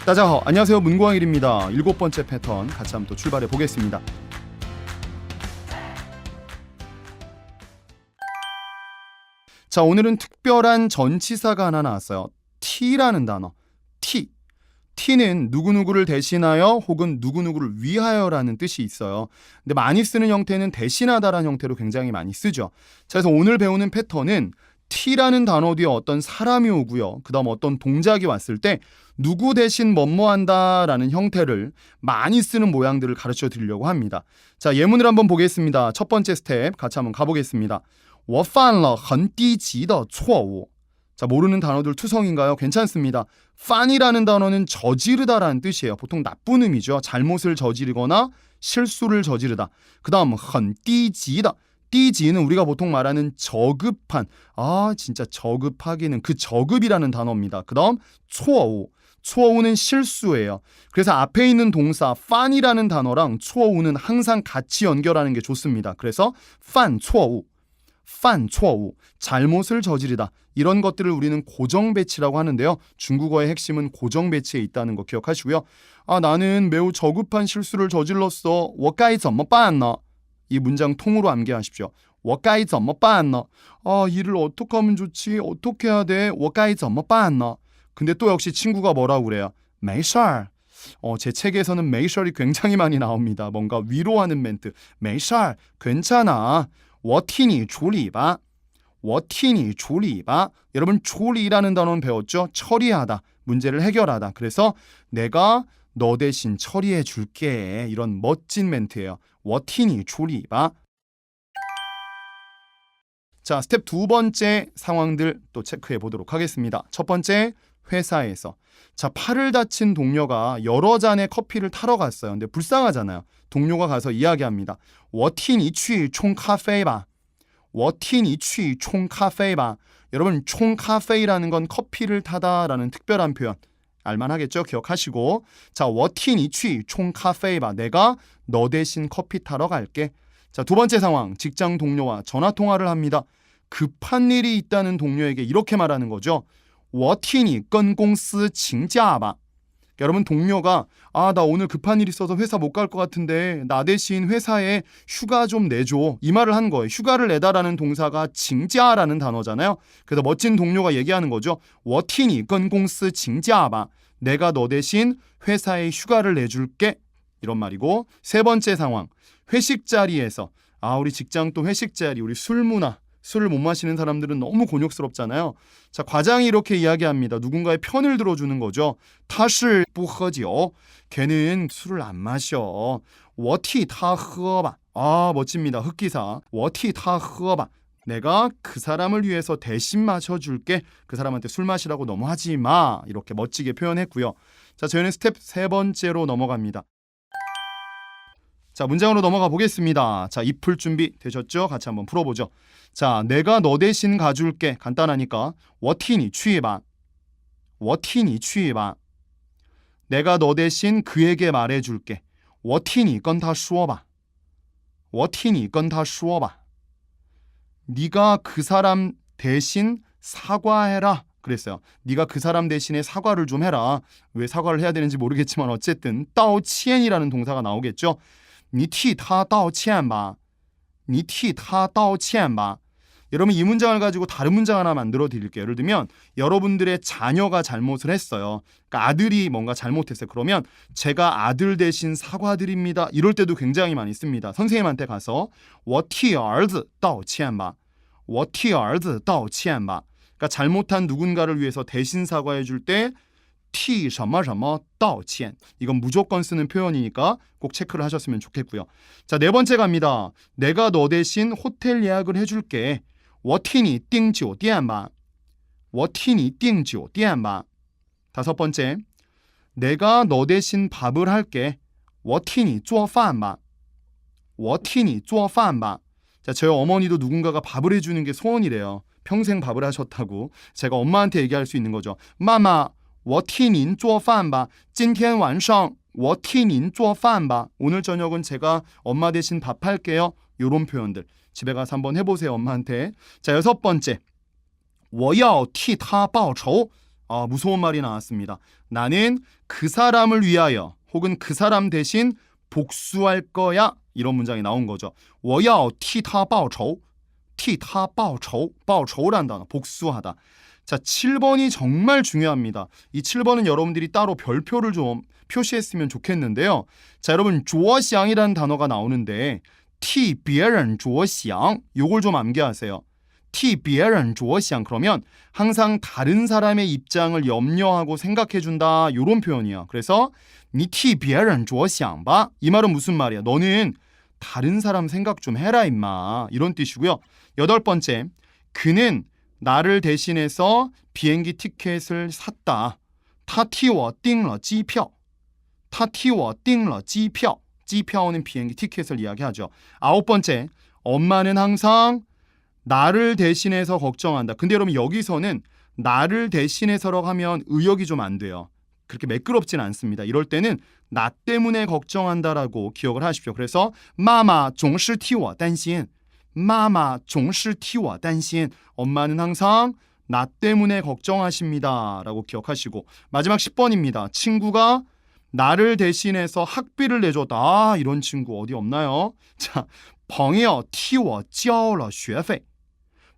따자허, 안녕하세요. 문광일입니다. 7번째 패턴 같이 한번 또 출발해 보겠습니다. 자, 오늘은 특별한 전치사가 하나 나왔어요. T라는 단어. T는 누구누구를 대신하여 혹은 누구누구를 위하여라는 뜻이 있어요. 근데 많이 쓰는 형태는 대신하다라는 형태로 굉장히 많이 쓰죠. 자, 그래서 오늘 배우는 패턴은 T라는 단어 뒤에 어떤 사람이 오고요. 그 다음 어떤 동작이 왔을 때 누구 대신 뭐뭐한다라는 형태를 많이 쓰는 모양들을 가르쳐 드리려고 합니다. 자, 예문을 한번 보겠습니다. 첫 번째 스텝 같이 한번 가보겠습니다. 我犯了很低级的错误 자, 모르는 단어들 투성인가요? 괜찮습니다. 판이라는 단어는 저지르다라는 뜻이에요. 보통 나쁜 의미죠. 잘못을 저지르거나 실수를 저지르다. 그 다음 很低级的 띠지는 우리가 보통 말하는 저급한 진짜 저급하기는 그 저급이라는 단어입니다. 그 다음 초어우는 실수예요. 그래서 앞에 있는 동사 판이라는 단어랑 초어우는 항상 같이 연결하는 게 좋습니다. 그래서 판초우 잘못을 저지르다 이런 것들을 우리는 고정배치라고 하는데요. 중국어의 핵심은 고정배치에 있다는 거 기억하시고요. 나는 매우 저급한 실수를 저질렀어. 我该怎么办呢? 이 문장 통으로 암기하십시오. 我该怎么办呢? 일을 어떻게 하면 좋지? 어떻게 해야 돼? 我该怎么办呢? 근데 또 역시 친구가 뭐라고 그래요? 没事儿. 제 책에서는 没事이 굉장히 많이 나옵니다. 뭔가 위로하는 멘트. 没事儿, 괜찮아. 我替你处理吧. 我替你处理吧. 여러분处理라는 단어는 배웠죠? 처리하다, 문제를 해결하다. 그래서 내가 너 대신 처리해 줄게. 이런 멋진 멘트예요. 我替你处理吧. 자, 스텝 두 번째 상황들 또 체크해 보도록 하겠습니다. 첫 번째, 회사에서. 자, 팔을 다친 동료가 여러 잔의 커피를 타러 갔어요. 근데 불쌍하잖아요. 동료가 가서 이야기합니다. 我替你去冲咖啡吧. 我替你去冲咖啡吧. 여러분, 총카페이라는 건 커피를 타다라는 특별한 표현. 알만하겠죠? 기억하시고. 자, 我替你去冲咖啡吧. 내가 너 대신 커피 타러 갈게. 자, 두 번째 상황. 직장 동료와 전화 통화를 합니다. 급한 일이 있다는 동료에게 이렇게 말하는 거죠. 我替你跟公司请假吧. 여러분, 동료가 나 오늘 급한 일 있어서 회사 못 갈 것 같은데 나 대신 회사에 휴가 좀 내줘. 이 말을 한 거예요. 휴가를 내다라는 동사가 징자라는 단어잖아요. 그래서 멋진 동료가 얘기하는 거죠. 我替你跟公司请假吧. 내가 너 대신 회사에 휴가를 내줄게. 이런 말이고. 세 번째 상황. 회식 자리에서 우리 직장 또 회식 자리, 우리 술 문화. 술을 못 마시는 사람들은 너무 곤욕스럽잖아요. 자, 과장이 이렇게 이야기합니다. 누군가의 편을 들어주는 거죠. 他是不喝酒. 걔는 술을 안 마셔. 我替他喝吧. 멋집니다. 흑기사. 我替他喝吧. 내가 그 사람을 위해서 대신 마셔줄게. 그 사람한테 술 마시라고 너무 하지 마. 이렇게 멋지게 표현했고요. 자, 저희는 스텝 세 번째로 넘어갑니다. 자, 문장으로 넘어가 보겠습니다. 자, 입풀 준비 되셨죠? 같이 한번 풀어보죠. 자, 내가 너 대신 가줄게. 간단하니까 我替你去吧. 我替你去吧. 내가 너 대신 그에게 말해줄게. 我替你跟他说吧. 我替你跟他说吧. 네가 그 사람 대신 사과해라. 그랬어요. 네가 그 사람 대신에 사과를 좀 해라. 왜 사과를 해야 되는지 모르겠지만 어쨌든 道歉이라는 동사가 나오겠죠. 你替他道歉吧. 你替他道歉吧. 여러분 이 문장을 가지고 다른 문장 하나 만들어 드릴게요. 예를 들면 여러분들의 자녀가 잘못을 했어요. 그러니까 아들이 뭔가 잘못했어요. 그러면 제가 아들 대신 사과드립니다. 이럴 때도 굉장히 많이 씁니다. 선생님한테 가서 我替儿子道歉吧. 我替儿子道歉吧. 그러니까 잘못한 누군가를 위해서 대신 사과해 줄 때替什么什么道歉. 이건 무조건 쓰는 표현이니까 꼭 체크를 하셨으면 좋겠고요. 자, 네 번째 갑니다. 내가 너 대신 호텔 예약을 해줄게. 我替你订酒店吧. 我替你订酒店吧. 다섯 번째. 내가 너 대신 밥을 할게. 我替你做饭吧. 我替你做饭吧. 자, 저희 어머니도 누군가가 밥을 해주는 게 소원이래요. 평생 밥을 하셨다고. 제가 엄마한테 얘기할 수 있는 거죠. 妈妈我替您做饭吧. 今天晚上我替您做饭吧. 오늘 저녁은 제가 엄마 대신 밥할게요. 이런 표현들. 집에 가서 한번 해보세요, 엄마한테. 자, 여섯 번째. 我要替他报仇. 아, 무서운 말이 나왔습니다. 나는 그 사람을 위하여 혹은 그 사람 대신 복수할 거야. 이런 문장이 나온 거죠. 我要替他报仇. 替他报仇. 报仇라는 단어. 복수하다. 자, 7번이 정말 중요합니다. 이 7번은 여러분들이 따로 별표를 좀 표시했으면 좋겠는데요. 자, 여러분 着想이라는 단어가 나오는데 替别人着想요걸 좀 암기하세요. 替别人着想그러면 항상 다른 사람의 입장을 염려하고 생각해준다 이런 표현이에요. 그래서 你替别人着想吧. 이 말은 무슨 말이야? 너는 다른 사람 생각 좀 해라 임마. 이런 뜻이고요. 여덟 번째. 그는 나를 대신해서 비행기 티켓을 샀다. 他替我订了机票. 他替我订了机票. 지표는 비행기 티켓을 이야기하죠. 아홉 번째, 엄마는 항상 나를 대신해서 걱정한다. 근데 여러분 여기서는 나를 대신해서라고 하면 의역이 좀 안 돼요. 그렇게 매끄럽진 않습니다. 이럴 때는 나 때문에 걱정한다라고 기억을 하십시오. 그래서 妈妈总是替我担心. 妈妈总是替我担心. 엄마는 항상 나 때문에 걱정하십니다. 라고 기억하시고 마지막 10번입니다. 친구가 나를 대신해서 학비를 내줬다. 아, 이런 친구 어디 없나요? 자, 朋友替我交了学费.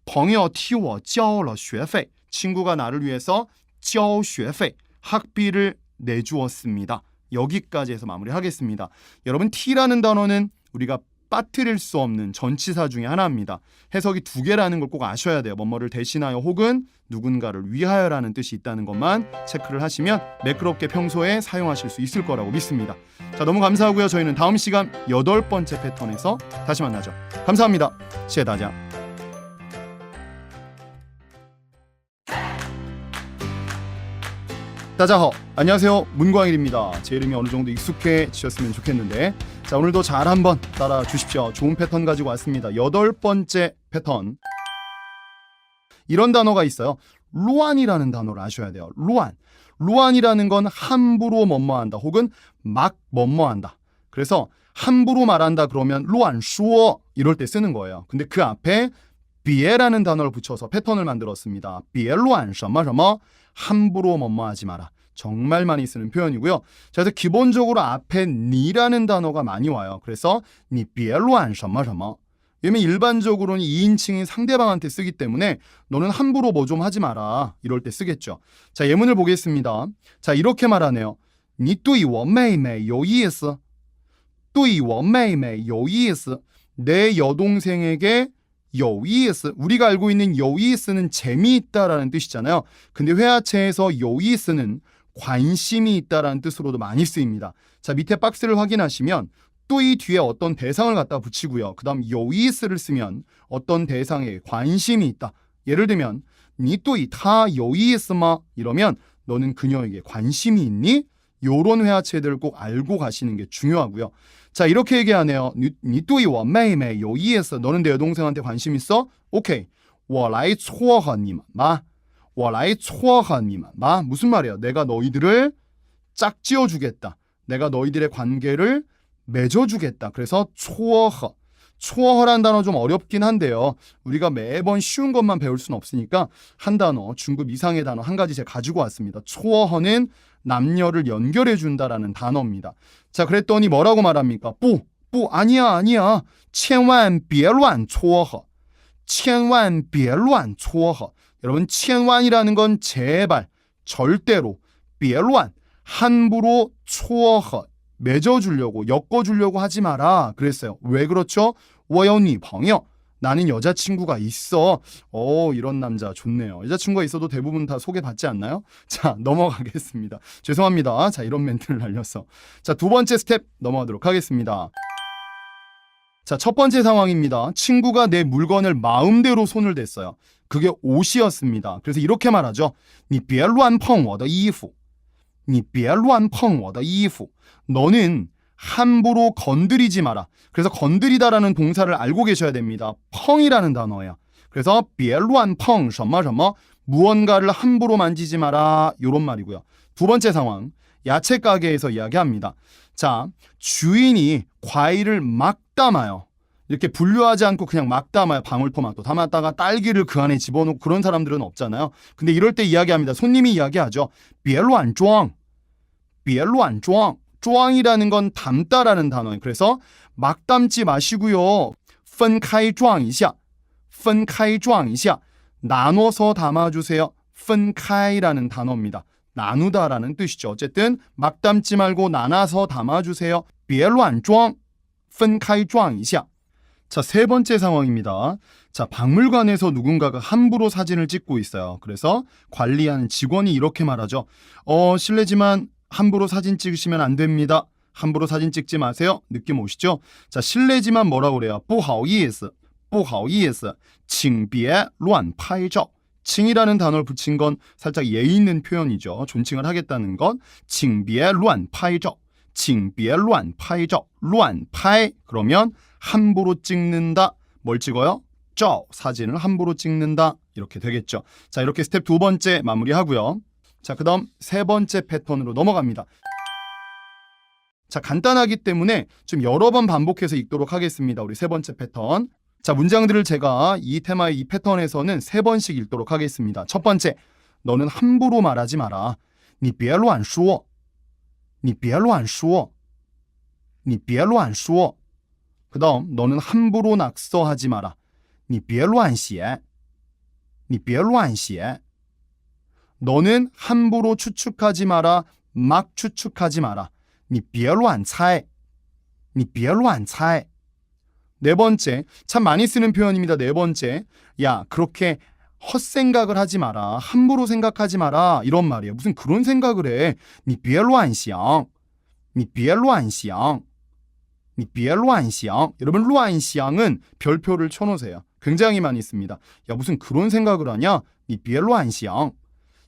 朋友替我交了学费. 친구가 나를 위해서 交学费. 학비를 내주었습니다. 여기까지 해서 마무리하겠습니다. 여러분, T라는 단어는 우리가 빠뜨릴 수 없는 전치사 중에 하나입니다. 해석이 두 개라는 걸 꼭 아셔야 돼요. 뭐뭐를 대신하여 혹은 누군가를 위하여라는 뜻이 있다는 것만 체크를 하시면 매끄럽게 평소에 사용하실 수 있을 거라고 믿습니다. 자, 너무 감사하고요. 저희는 다음 시간 8번째 패턴에서 다시 만나죠. 감사합니다. 谢谢大家. 다자허, 안녕하세요. 문광일입니다. 제 이름이 어느 정도 익숙해지셨으면 좋겠는데 자, 오늘도 잘 한번 따라 주십시오. 좋은 패턴 가지고 왔습니다. 8번째 패턴. 이런 단어가 있어요. 루안이라는 단어를 아셔야 돼요. 루안. 루안이라는 건 함부로 뭐뭐한다 혹은 막 뭐뭐한다. 그래서 함부로 말한다 그러면 루안 슈어 이럴 때 쓰는 거예요. 근데 그 앞에 비에라는 단어를 붙여서 패턴을 만들었습니다. 비에 루안 셔머 함부로 뭐뭐하지 마라. 정말 많이 쓰는 표현이고요. 자, 그래서 기본적으로 앞에 니라는 단어가 많이 와요. 그래서 니 비에 루안 셔머 왜냐면 일반적으로는 2인칭인 상대방한테 쓰기 때문에 너는 함부로 뭐 좀 하지 마라. 이럴 때 쓰겠죠. 자, 예문을 보겠습니다. 자, 이렇게 말하네요. 你对我妹妹有意思. 对我妹妹有意思. 내 여동생에게 有意思. 우리가 알고 있는 有意思는 재미있다라는 뜻이잖아요. 근데 회화체에서 有意思는 관심이 있다라는 뜻으로도 많이 쓰입니다. 자, 밑에 박스를 확인하시면 또 이 뒤에 어떤 대상을 갖다 붙이고요. 그 다음 有意思를 쓰면 어떤 대상에 관심이 있다. 예를 들면 你对他有意思吗? 이러면 너는 그녀에게 관심이 있니? 요런 회화체들을 꼭 알고 가시는 게 중요하고요. 자, 이렇게 얘기하네요. 你对我妹妹有意思. 너는 내 여동생한테 관심 있어? 오케이. 我来撮合你们吧. 我来撮合你们吧. 무슨 말이야? 내가 너희들을 짝지어 주겠다. 내가 너희들의 관계를 맺어주겠다. 그래서 초어허. 초어허란 단어 좀 어렵긴 한데요. 우리가 매번 쉬운 것만 배울 수는 없으니까 한 단어, 중급 이상의 단어 한 가지 제가 가지고 왔습니다. 초어허는 남녀를 연결해 준다라는 단어입니다. 자, 그랬더니 뭐라고 말합니까? 뿌, 아니야. 千万别乱撮合. 千万别乱撮合. 여러분, 千万이라는 건 제발, 절대로, 别乱, 함부로 초어허. 맺어주려고, 엮어주려고 하지 마라 그랬어요. 왜 그렇죠? 我有女朋友. 나는 여자친구가 있어. 이런 남자 좋네요. 여자친구가 있어도 대부분 다 소개받지 않나요? 자, 넘어가겠습니다. 죄송합니다. 자, 이런 멘트를 날렸어. 자, 두 번째 스텝 넘어가도록 하겠습니다. 자, 첫 번째 상황입니다. 친구가 내 물건을 마음대로 손을 댔어요. 그게 옷이었습니다. 그래서 이렇게 말하죠. 你别乱碰我的衣服. 你别乱碰我的衣服. 너는 함부로 건드리지 마라. 그래서 건드리다라는 동사를 알고 계셔야 됩니다. 펑이라는 단어예요. 그래서 别乱碰什么什么, 무언가를 함부로 만지지 마라, 이런 말이고요. 두 번째 상황, 야채 가게에서 이야기합니다. 자, 주인이 과일을 막 담아요. 이렇게 분류하지 않고 그냥 막 담아요. 방울토마토 담았다가 딸기를 그 안에 집어넣고 그런 사람들은 없잖아요. 근데 이럴 때 이야기합니다. 손님이 이야기하죠. 别乱装, 别乱装. 装이라는 건 담다라는 단어예요. 그래서 막 담지 마시고요. 分开装一下, 分开装一下. 나눠서 담아주세요. 分开라는 단어입니다. 나누다라는 뜻이죠. 어쨌든 막 담지 말고 나눠서 담아주세요. 别乱装, 分开装一下. 자, 세 번째 상황입니다. 자, 박물관에서 누군가가 함부로 사진을 찍고 있어요. 그래서 관리하는 직원이 이렇게 말하죠. 실례지만 함부로 사진 찍으시면 안 됩니다. 함부로 사진 찍지 마세요. 느낌 오시죠? 자, 실례지만 뭐라고 그래요? 不好意思, 不好意思, 请别乱拍照. 칭이라는 단어를 붙인 건 살짝 예의 있는 표현이죠. 존칭을 하겠다는 것. 请别乱拍照, 请别乱拍照. 乱拍, 그러면 함부로 찍는다. 뭘 찍어요? 照, 사진을 함부로 찍는다. 이렇게 되겠죠. 자, 이렇게 스텝 두 번째 마무리하고요. 자, 그 다음 세 번째 패턴으로 넘어갑니다. 자, 간단하기 때문에 좀 여러 번 반복해서 읽도록 하겠습니다. 우리 세 번째 패턴. 자, 문장들을 제가 이 테마의 이 패턴에서는 세 번씩 읽도록 하겠습니다. 첫 번째, 너는 함부로 말하지 마라. 你别乱说. 你别乱说. 你别乱说. 그 다음, 너는 함부로 낙서하지 마라. 你别乱写. 你别乱写. 너는 함부로 추측하지 마라. 막 추측하지 마라. 你别乱猜. 你别乱猜. 네 번째, 참 많이 쓰는 표현입니다. 네 번째, 야, 그렇게 헛생각을 하지 마라. 함부로 생각하지 마라. 이런 말이에요. 무슨 그런 생각을 해. 你别乱想. 你别乱想. 你别乱想. 여러분, 乱想은 별표를 쳐놓으세요. 굉장히 많이 씁니다. 야, 무슨 그런 생각을 하냐? 你别乱想.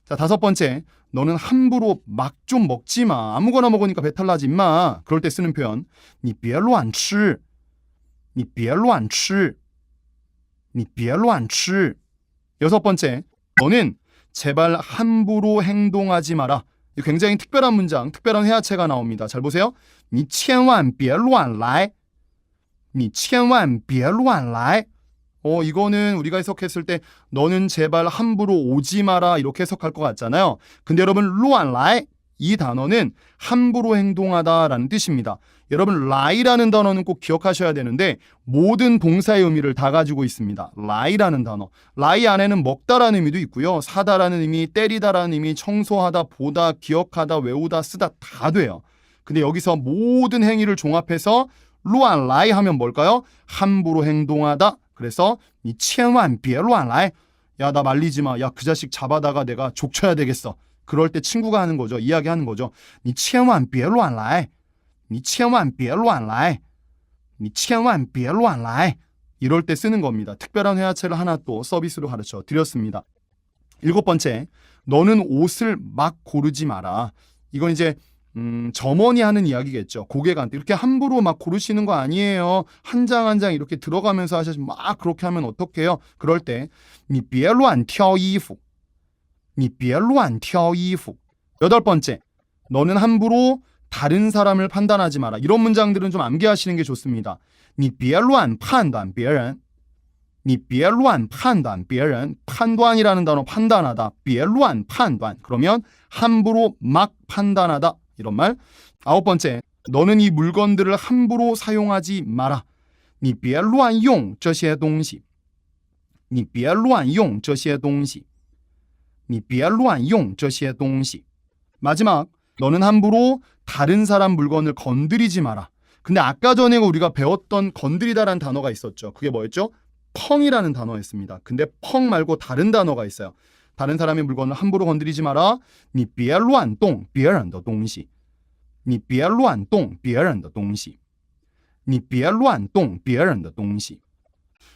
자, 다섯 번째, 너는 함부로 막 좀 먹지 마. 아무거나 먹으니까 배탈 나지 마. 그럴 때 쓰는 표현, 你别乱吃. 你别乱吃. 你别乱吃. 여섯 번째, 너는 제발 함부로 행동하지 마라. 굉장히 특별한 문장, 특별한 회화체가 나옵니다. 잘 보세요. 你千万别乱来. 你千万别乱来. 이거는 우리가 해석했을 때 너는 제발 함부로 오지 마라 이렇게 해석할 것 같잖아요. 근데 여러분, 乱来, 이 단어는 함부로 행동하다라는 뜻입니다. 여러분, 라이라는 단어는 꼭 기억하셔야 되는데 모든 동사의 의미를 다 가지고 있습니다. 라이라는 단어. 라이 안에는 먹다라는 의미도 있고요. 사다라는 의미, 때리다라는 의미, 청소하다, 보다, 기억하다, 외우다, 쓰다 다 돼요. 근데 여기서 모든 행위를 종합해서 乱来 하면 뭘까요? 함부로 행동하다. 그래서 你千万别乱来. 야, 나 말리지 마. 야, 그 자식 잡아다가 내가 족쳐야 되겠어. 그럴 때 친구가 하는 거죠. 이야기하는 거죠. 你千万别乱来. 你千万别乱来. 你千万别乱来. 이럴 때 쓰는 겁니다. 특별한 회화체를 하나 또 서비스로 가르쳐 드렸습니다. 일곱 번째, 너는 옷을 막 고르지 마라. 이건 이제 점원이 하는 이야기겠죠. 고객한테 이렇게 함부로 막 고르시는 거 아니에요. 한 장 한 장 이렇게 들어가면서 하셔서 막 그렇게 하면 어떡해요? 그럴 때你别乱挑衣服你别乱挑衣服 여덟 번째, 너는 함부로 다른 사람을 판단하지 마라. 이런 문장들은 좀 암기하시는 게 좋습니다. 你别乱判断别人你别乱判断别人 판단이라는 단어 판단하다 别乱判断 그러면 함부로 막 판단하다 이런 말. 아홉 번째, 너는 이 물건들을 함부로 사용하지 마라. 你别乱用这些东西你别乱用这些东西你别乱用这些东西 마지막, 너는 함부로 다른 사람 물건을 건드리지 마라. 근데 아까 전에 우리가 배웠던 건드리다라는 단어가 있었죠. 그게 뭐였죠? 펑이라는 단어였습니다. 근데 펑 말고 다른 단어가 있어요. 다른 사람의 물건을 함부로 건드리지 마라. 你别乱动别人的东西你别乱动别人的东西你别乱动别人的东西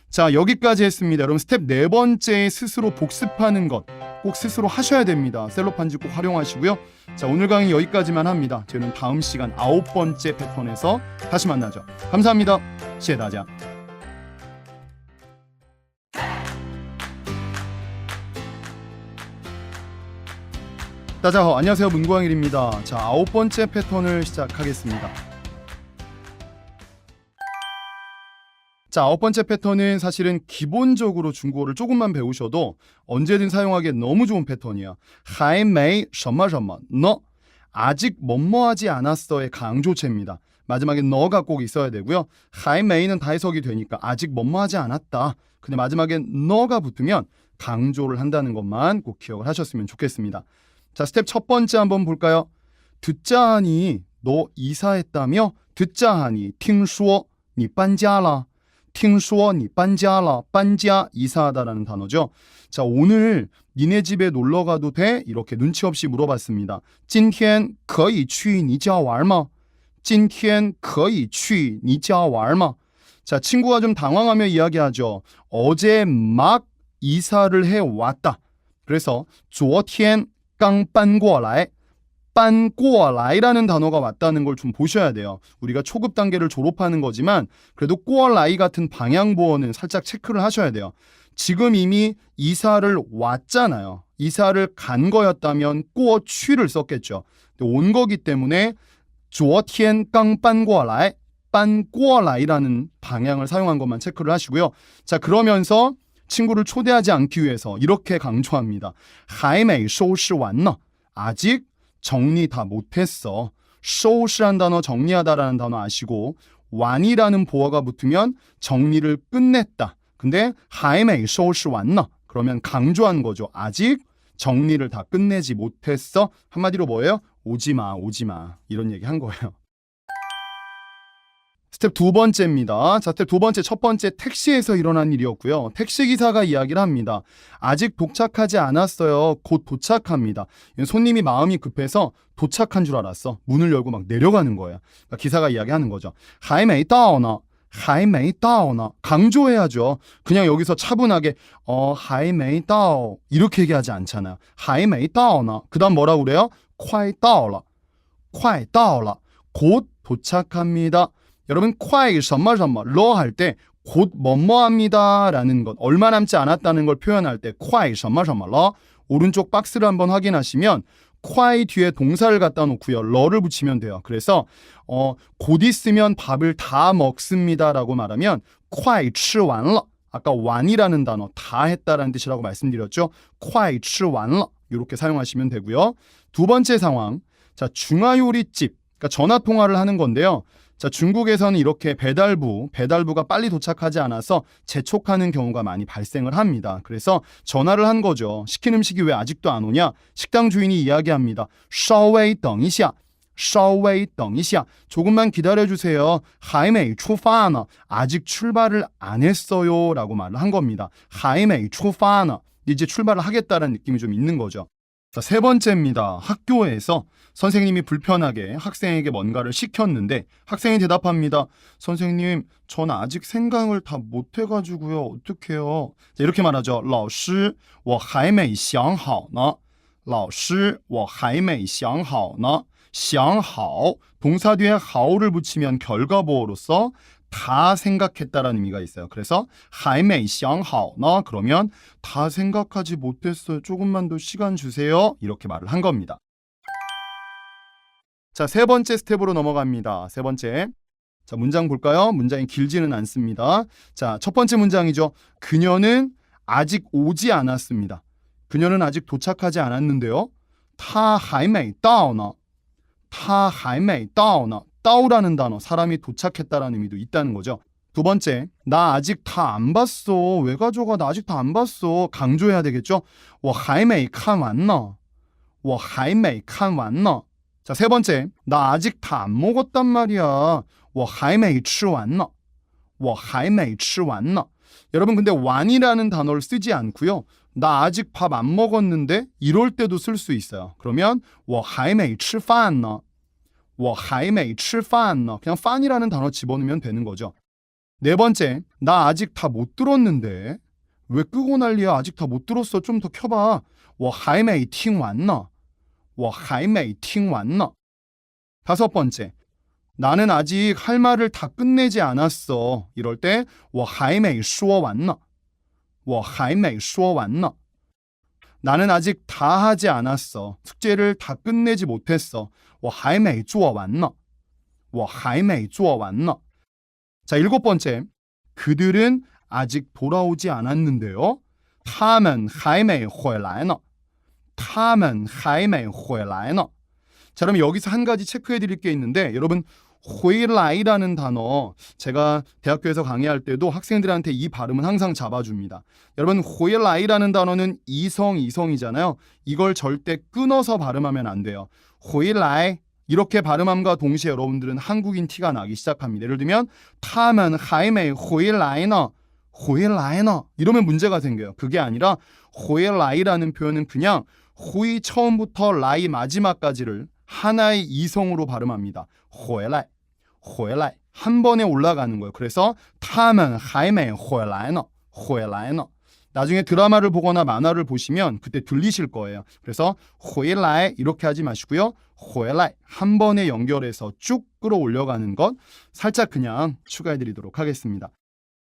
자, 여기까지 했습니다. 여러분 스텝 네 번째 스스로 복습하는 것 꼭 스스로 하셔야 됩니다. 셀로판지 꼭 활용하시고요. 자, 오늘 강의 여기까지만 합니다. 저는 다음 시간 아홉 번째 패턴에서 다시 만나죠. 감사합니다. 谢谢大家. 안녕하세요. 문광일입니다. 자, 아홉 번째 패턴을 시작하겠습니다. 자, 아홉 번째 패턴은 사실은 기본적으로 중국어를 조금만 배우셔도 언제든 사용하기에 너무 좋은 패턴이야. 还没什么什么 너 아직 뭐뭐하지 않았어의 강조체입니다. 마지막에 너가 꼭 있어야 되고요. 还没는 다 해석이 되니까 아직 뭐뭐하지 않았다. 근데 마지막에 너가 붙으면 강조를 한다는 것만 꼭 기억을 하셨으면 좋겠습니다. 자, 스텝 첫 번째 한번 볼까요? 듣자 하니 너 이사했다며? 듣자 하니 听说你搬家了 听说你搬家了 搬家 이사하다라는 단어죠. 자, 오늘 니네 집에 놀러 가도 돼? 이렇게 눈치 없이 물어봤습니다. 今天可以去你家玩吗?今天可以去你家玩吗? 자, 친구가 좀 당황하며 이야기하죠. 어제 막 이사를 해왔다. 그래서 昨天刚搬过来 搬过来라는 단어가 왔다는 걸 좀 보셔야 돼요. 우리가 초급 단계를 졸업하는 거지만 그래도 过来 같은 방향보어는 살짝 체크를 하셔야 돼요. 지금 이미 이사를 왔잖아요. 이사를 간 거였다면 过去를 썼겠죠. 근데 온 거기 때문에 昨天刚搬过来 搬过来라는 방향을 사용한 것만 체크를 하시고요. 자, 그러면서 친구를 초대하지 않기 위해서 이렇게 강조합니다. 还没收拾完呢 아직 정리 다 못했어.收拾란 단어 정리하다라는 단어 아시고 완이라는 보어가 붙으면 정리를 끝냈다. 근데 还没收拾完呢 그러면 강조한 거죠. 아직 정리를 다 끝내지 못했어. 한마디로 뭐예요? 오지마 오지마 이런 얘기 한 거예요. 스텝 두 번째입니다. 자, 스텝 두 번째, 첫 번째 택시에서 일어난 일이었고요. 택시기사가 이야기를 합니다. 아직 도착하지 않았어요. 곧 도착합니다. 손님이 마음이 급해서 도착한 줄 알았어. 문을 열고 막 내려가는 거예요. 그러니까 기사가 이야기하는 거죠. 还没到呢还没到呢 강조해야죠. 그냥 여기서 차분하게 还没到 이렇게 얘기하지 않잖아요. 还没到呢 그 다음 뭐라고 그래요? 快到了快到了곧 도착합니다. 여러분 快什么什么 러 할 때 곧 뭐뭐합니다 라는 것 얼마 남지 않았다는 걸 표현할 때 快什么什么 러 오른쪽 박스를 한번 확인하시면 快 뒤에 동사를 갖다 놓고요. 러를 붙이면 돼요. 그래서 곧 있으면 밥을 다 먹습니다 라고 말하면 快吃完了 아까 완이라는 단어 다 했다라는 뜻이라고 말씀드렸죠. 快吃完了 이렇게 사용하시면 되고요. 두 번째 상황, 자, 중화요리집 그러니까 전화통화를 하는 건데요. 자, 중국에서는 이렇게 배달부가 빨리 도착하지 않아서 재촉하는 경우가 많이 발생을 합니다. 그래서 전화를 한 거죠. 시킨 음식이 왜 아직도 안 오냐? 식당 주인이 이야기합니다. 稍微等一下稍微等一下 조금만 기다려주세요. 还没出发呢 아직 출발을 안 했어요 라고 말을 한 겁니다. 还没出发呢 이제 출발을 하겠다라는 느낌이 좀 있는 거죠. 자, 세 번째입니다. 학교에서 선생님이 불편하게 학생에게 뭔가를 시켰는데 학생이 대답합니다. 선생님, 전 아직 생각을 다 못해가지고요. 어떡해요? 자, 이렇게 말하죠. 老师,我还没想好呢老师我还没想好呢想好동사 뒤에 하오를 붙이면 결과보호로서 다 생각했다라는 의미가 있어요. 그래서 还没想好呢 그러면 다 생각하지 못했어요. 조금만 더 시간 주세요. 이렇게 말을 한 겁니다. 자, 세 번째 스텝으로 넘어갑니다. 세 번째. 자, 문장 볼까요? 문장이 길지는 않습니다. 자, 첫 번째 문장이죠. 그녀는 아직 오지 않았습니다. 그녀는 아직 도착하지 않았는데요. 她还没到呢她还没到呢 따오라는 단어, 사람이 도착했다라는 의미도 있다는 거죠. 두 번째, 나 아직 다 안 봤어. 왜 가져가? 나 아직 다 안 봤어. 강조해야 되겠죠? 我还没看完呢我还没看完呢 자, 세 번째, 나 아직 다 안 먹었단 말이야. 我还没吃完呢我还没吃完呢 여러분 근데 완이라는 단어를 쓰지 않고요. 나 아직 밥 안 먹었는데 이럴 때도 쓸 수 있어요. 그러면 我还没吃饭呢我还没吃饭呢 그냥 판이라는 단어 집어넣으면 되는 거죠. 네 번째, 나 아직 다 못 들었는데 왜 끄고 난리야? 아직 다 못 들었어. 좀 더 켜봐. 我还没听完呢我还没听完呢 다섯 번째, 나는 아직 할 말을 다 끝내지 않았어. 이럴 때 我还没说完呢我还没说完呢 나는 아직 다 하지 않았어. 숙제를 다 끝내지 못했어. 我还没做完呢我还没做完呢 자, 일곱 번째, 그들은 아직 돌아오지 않았는데요. 他们还没回来呢他们还没回来呢 자, 그럼 여기서 한 가지 체크해 드릴 게 있는데 여러분 回来라는 단어 제가 대학교에서 강의할 때도 학생들한테 이 발음은 항상 잡아줍니다. 여러분 回来라는 단어는 이성이잖아요. 이걸 절대 끊어서 발음하면 안 돼요. 回来이렇게 발음함과 동시에 여러분들은 한국인 티가 나기 시작합니다. 예를 들면 他们还没回来呢回来呢이러면 문제가 생겨요. 그게 아니라 回来라는 표현은 그냥 回 처음부터 라이 마지막까지를 하나의 이성으로 발음합니다. 回来한 번에 올라가는 거예요. 그래서 他们还没回来呢回来呢 나중에 드라마를 보거나 만화를 보시면 그때 들리실 거예요. 그래서 回来이렇게 하지 마시고요. 回来한 번에 연결해서 쭉 끌어올려가는 것 살짝 그냥 추가해드리도록 하겠습니다.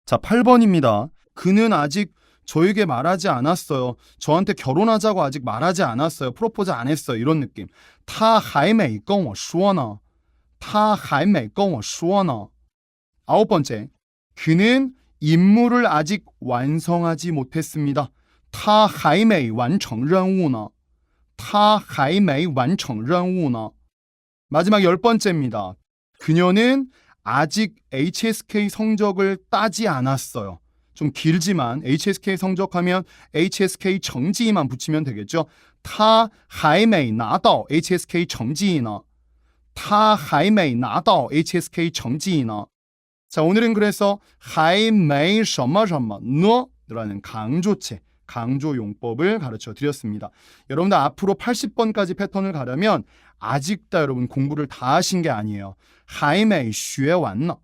자, 8번입니다. 그는 아직 저에게 말하지 않았어요. 저한테 결혼하자고 아직 말하지 않았어요. 프로포즈 안 했어요. 이런 느낌. 他还没跟我说呢他还没跟我说呢 아홉 번째, 그는 임무를 아직 완성하지 못했습니다. 他还没完成任务呢他还没完成任务呢 마지막 열 번째입니다. 그녀는 아직 HSK 성적을 따지 않았어요. 좀 길지만 HSK 성적하면 HSK 정지만 붙이면 되겠죠. 他还没拿到 HSK 정지呢他还没拿到 HSK 정지呢 자, 오늘은 그래서 还没什么什么呢라는 강조체, 강조 용법을 가르쳐 드렸습니다. 여러분들 앞으로 80번까지 패턴을 가려면 아직 다 여러분 공부를 다 하신 게 아니에요. 还没学完呢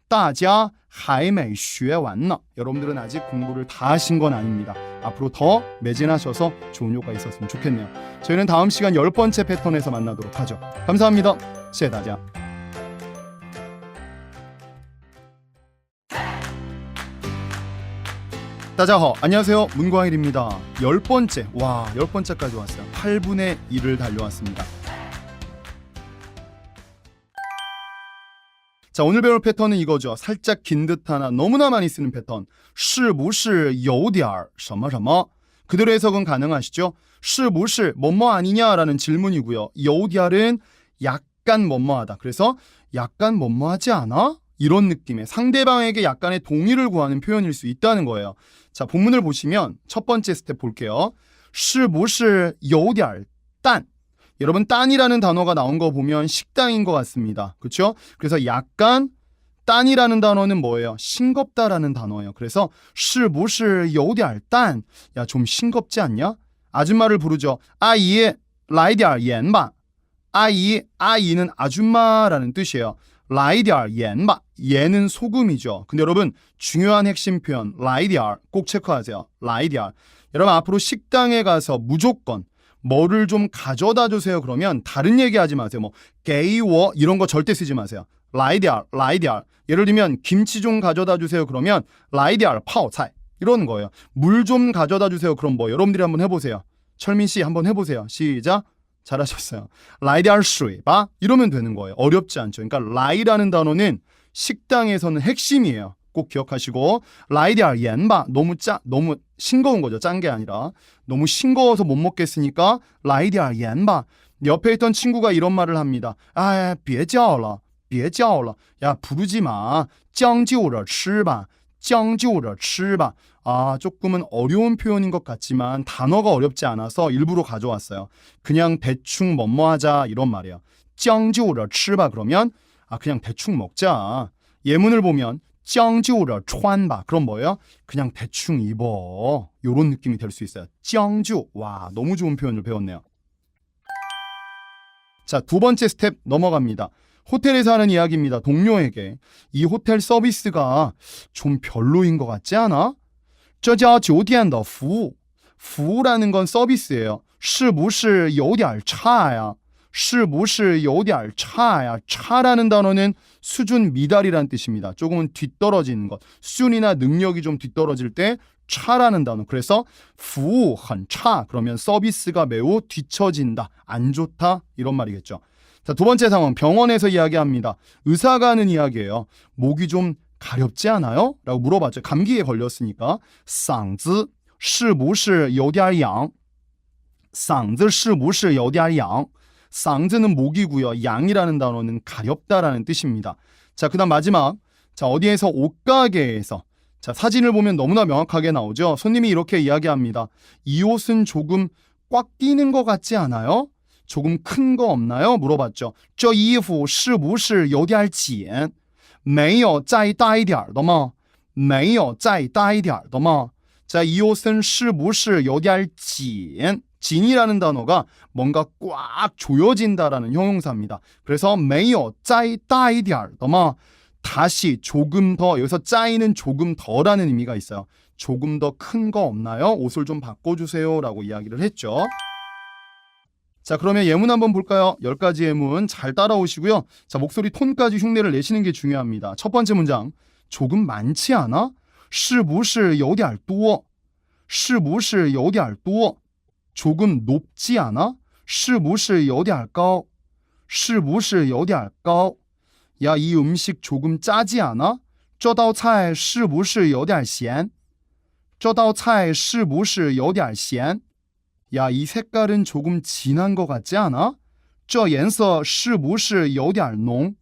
大家还没学完呢 여러분들은 아직 공부를 다 하신 건 아닙니다. 앞으로 더 매진하셔서 좋은 효과 있었으면 좋겠네요. 저희는 다음 시간 10번째 패턴에서 만나도록 하죠. 감사합니다. 谢谢大家. 다자허, 안녕하세요. 문광일입니다. 10번째, 와 10번째까지 왔어요. 8분의 1을 달려왔습니다. 자, 오늘 배울 패턴은 이거죠. 살짝 긴 듯하나 너무나 많이 쓰는 패턴. 是不是有点什么什么 그대로 해석은 가능하시죠? 是不是뭐뭐 아니냐라는 질문이고요. 有点은 약간 뭐뭐하다. 그래서 약간 뭐뭐하지 않아? 이런 느낌의 상대방에게 약간의 동의를 구하는 표현일 수 있다는 거예요. 자, 본문을 보시면 첫 번째 스텝 볼게요. 是不是有点淡 여러분 딴이라는 단어가 나온 거 보면 식당인 것 같습니다. 그렇죠? 그래서 약간 딴이라는 단어는 뭐예요? 싱겁다라는 단어예요. 그래서 是不是有点淡 야, 좀 싱겁지 않냐? 아줌마를 부르죠. 아이, 来点盐吧 아이는 아줌마라는 뜻이에요. 来点盐吧 얘는 소금이죠. 근데 여러분 중요한 핵심 표현 来点꼭 체크하세요. 来点 여러분 앞으로 식당에 가서 무조건 뭐를 좀 가져다 주세요. 그러면 다른 얘기하지 마세요. 뭐 게이워 이런 거 절대 쓰지 마세요. 라이디알. 예를 들면 김치 좀 가져다 주세요. 그러면 라이디알 파오차이 이러는 거예요. 물 좀 가져다 주세요. 그럼 뭐 여러분들이 한번 해보세요. 철민 씨 한번 해보세요. 시작. 잘하셨어요. 라이디알 슈이바 이러면 되는 거예요. 어렵지 않죠. 그러니까 라이라는 단어는 식당에서는 핵심이에요. 꼭 기억하시고 라이디알 옌바 너무 싱거운 거죠. 짠 게 아니라 너무 싱거워서 못 먹겠으니까 라이디알 옌바. 옆에 있던 친구가 이런 말을 합니다. 아, 别叫了. 야, 부르지 마. 将就着吃吧. 아, 조금은 어려운 표현인 것 같지만 단어가 어렵지 않아서 일부러 가져왔어요. 그냥 대충 뭐뭐 하자 이런 말이에요. 将就着吃吧 그러면 그냥 대충 먹자. 예문을 보면 将就着穿吧 그럼 뭐예요? 그냥 대충 입어. 이런 느낌이 될 수 있어요. 将就 와, 너무 좋은 표현을 배웠네요. 자, 두 번째 스텝 넘어갑니다. 호텔에서 하는 이야기입니다. 동료에게 이 호텔 서비스가 좀 별로인 것 같지 않아? 这家酒店的服务 服务라는 건 서비스예요. 是不是有点差呀? 是不是有点差呀? 차라는 단어는 수준 미달이라는 뜻입니다. 조금은 뒤떨어지는 것. 수준이나 능력이 좀 뒤떨어질 때 차라는 단어. 그래서 服务很差 그러면 서비스가 매우 뒤처진다. 안 좋다. 이런 말이겠죠. 자, 두 번째 상황 병원에서 이야기합니다. 의사가 하는 이야기예요. 목이 좀 가렵지 않아요? 라고 물어봤죠. 감기에 걸렸으니까 嗓子是不是有点痒?嗓子是不是有点痒? 쌍즈는 목이고요. 양이라는 단어는 가렵다라는 뜻입니다. 자, 그다음 마지막. 자, 어디에서 옷가게에서 자, 사진을 보면 너무나 명확하게 나오죠. 손님이 이렇게 이야기합니다. 이 옷은 조금 꽉 끼는 것 같지 않아요? 조금 큰 거 없나요? 물어봤죠. 这衣服是不是有点紧?没有再大一点的吗?没有再大一点的吗? 자, 이 옷은 是不是有点紧? 진이라는 단어가 뭔가 꽉 조여진다라는 형용사입니다. 그래서 没有再大一点的吗? 다시 조금 더, 여기서 짜이는 조금 더라는 의미가 있어요. 조금 더 큰 거 없나요? 옷을 좀 바꿔주세요 라고 이야기를 했죠. 자, 그러면 예문 한번 볼까요? 10가지 예문 잘 따라오시고요. 자, 목소리 톤까지 흉내를 내시는 게 중요합니다. 첫 번째 문장, 조금 많지 않아? 是不是有点多?是不是有点多? 조금 높지 않아? 是不是有点高?是不是有点高? 야, 이 음식 조금 짜지 않아? 这道菜是不是有点咸?这道菜是不是有点咸? 야, 이 색깔은 조금 진한 것 같지 않아? 这颜色是不是有点浓?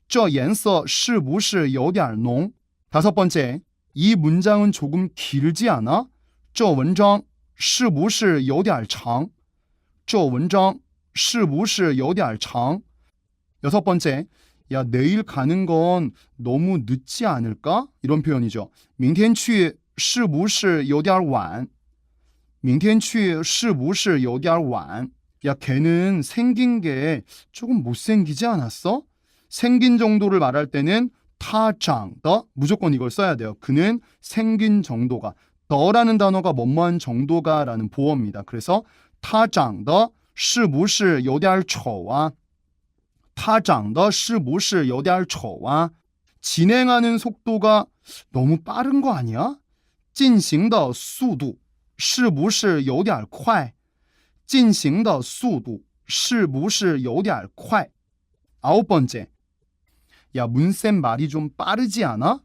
这颜色是不是有点浓? 다섯 번째, 이 문장은 조금 길지 않아? 这文章是不是有点长?这文章是不是有点长? 여섯 번째, 야, 내일 가는 건 너무 늦지 않을까? 이런 표현이죠. 明天去是不是有点晚?明天去是不是有点晚? 야, 걔는 생긴 게 조금 못생기지 않았어? 생긴 정도를 말할 때는 他长得 무조건 이걸 써야 돼요. 그는 생긴 정도가 더라는 단어가 뭐뭐한 정도가 라는 보어입니다. 그래서 他长得是不是有点丑啊?他长得是不是有点丑啊? 진행하는 속도가 너무 빠른 거 아니야? 进行的速度是不是有点快?进行的速度是不是有点快? 아홉 번째, 야, 문쌤 말이 좀 빠르지 않아?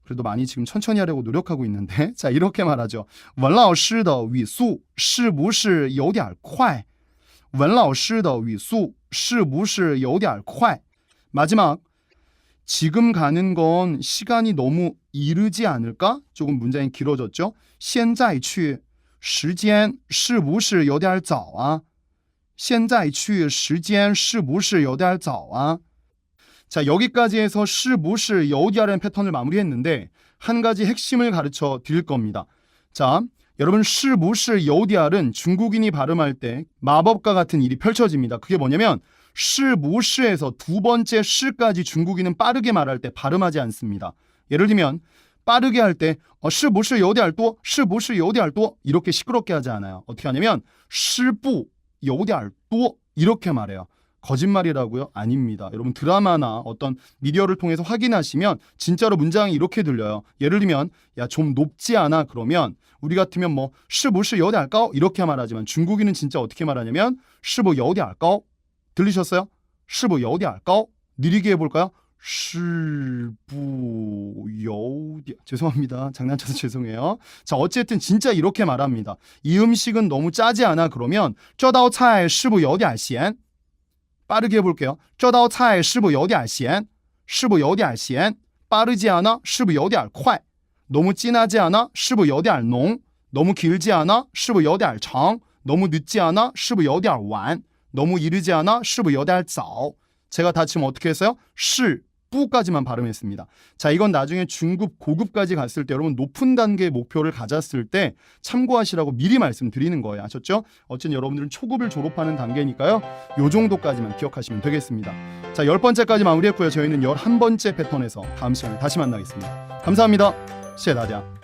그래도 많이 지금 천천히 하려고 노력하고 있는데 자, 이렇게 말하죠. 文老师的语速是不是有点快?文老师的语速是不是有点快? 마지막, 지금 가는 건 시간이 너무 이르지 않을까? 조금 문장이 길어졌죠. 现在去时间是不是有点早啊?现在去时间是不是有点早啊? 자, 여기까지 해서 是不是有点라는 패턴을 마무리했는데 한 가지 핵심을 가르쳐 드릴 겁니다. 자, 여러분 是不是有点은 중국인이 발음할 때 마법과 같은 일이 펼쳐집니다. 그게 뭐냐면 是不是에서 두 번째 是까지 중국인은 빠르게 말할 때 발음하지 않습니다. 예를 들면 빠르게 할 때 是不是有点多?是不是有点多? 이렇게 시끄럽게 하지 않아요. 어떻게 하냐면 是不有点多 이렇게 말해요. 거짓말이라고요? 아닙니다. 여러분 드라마나 어떤 미디어를 통해서 확인하시면 진짜로 문장이 이렇게 들려요. 예를 들면 야 좀 높지 않아 그러면 우리 같으면 뭐 是不是有点高 이렇게 말하지만 중국인은 진짜 어떻게 말하냐면 是不是有点高 들리셨어요? 是不是有点高 느리게 해볼까요? 是不是有点 죄송합니다. 장난쳐서 죄송해요. 자 어쨌든 진짜 이렇게 말합니다. 이 음식은 너무 짜지 않아 그러면 这道菜是不是有点咸 빠르게 해볼게요. 这道菜是不是有点咸是不是有点咸 빠르지 않아 是不是有点快 너무 진하지 않아 是不是有点浓 너무 길지 않아 是不是有点长 너무 늦지 않아 是不是有点晚 너무 이르지 않아 是不是有点早 제가 다 지금 어떻게 했어요? 是 뿌까지만 발음했습니다. 자, 이건 나중에 중급, 고급까지 갔을 때 여러분 높은 단계의 목표를 가졌을 때 참고하시라고 미리 말씀드리는 거예요. 아셨죠? 어쨌든 여러분들은 초급을 졸업하는 단계니까요. 요 정도까지만 기억하시면 되겠습니다. 자, 10번째까지 마무리했고요. 저희는 11번째 패턴에서 다음 시간에 다시 만나겠습니다. 감사합니다. 谢谢大家。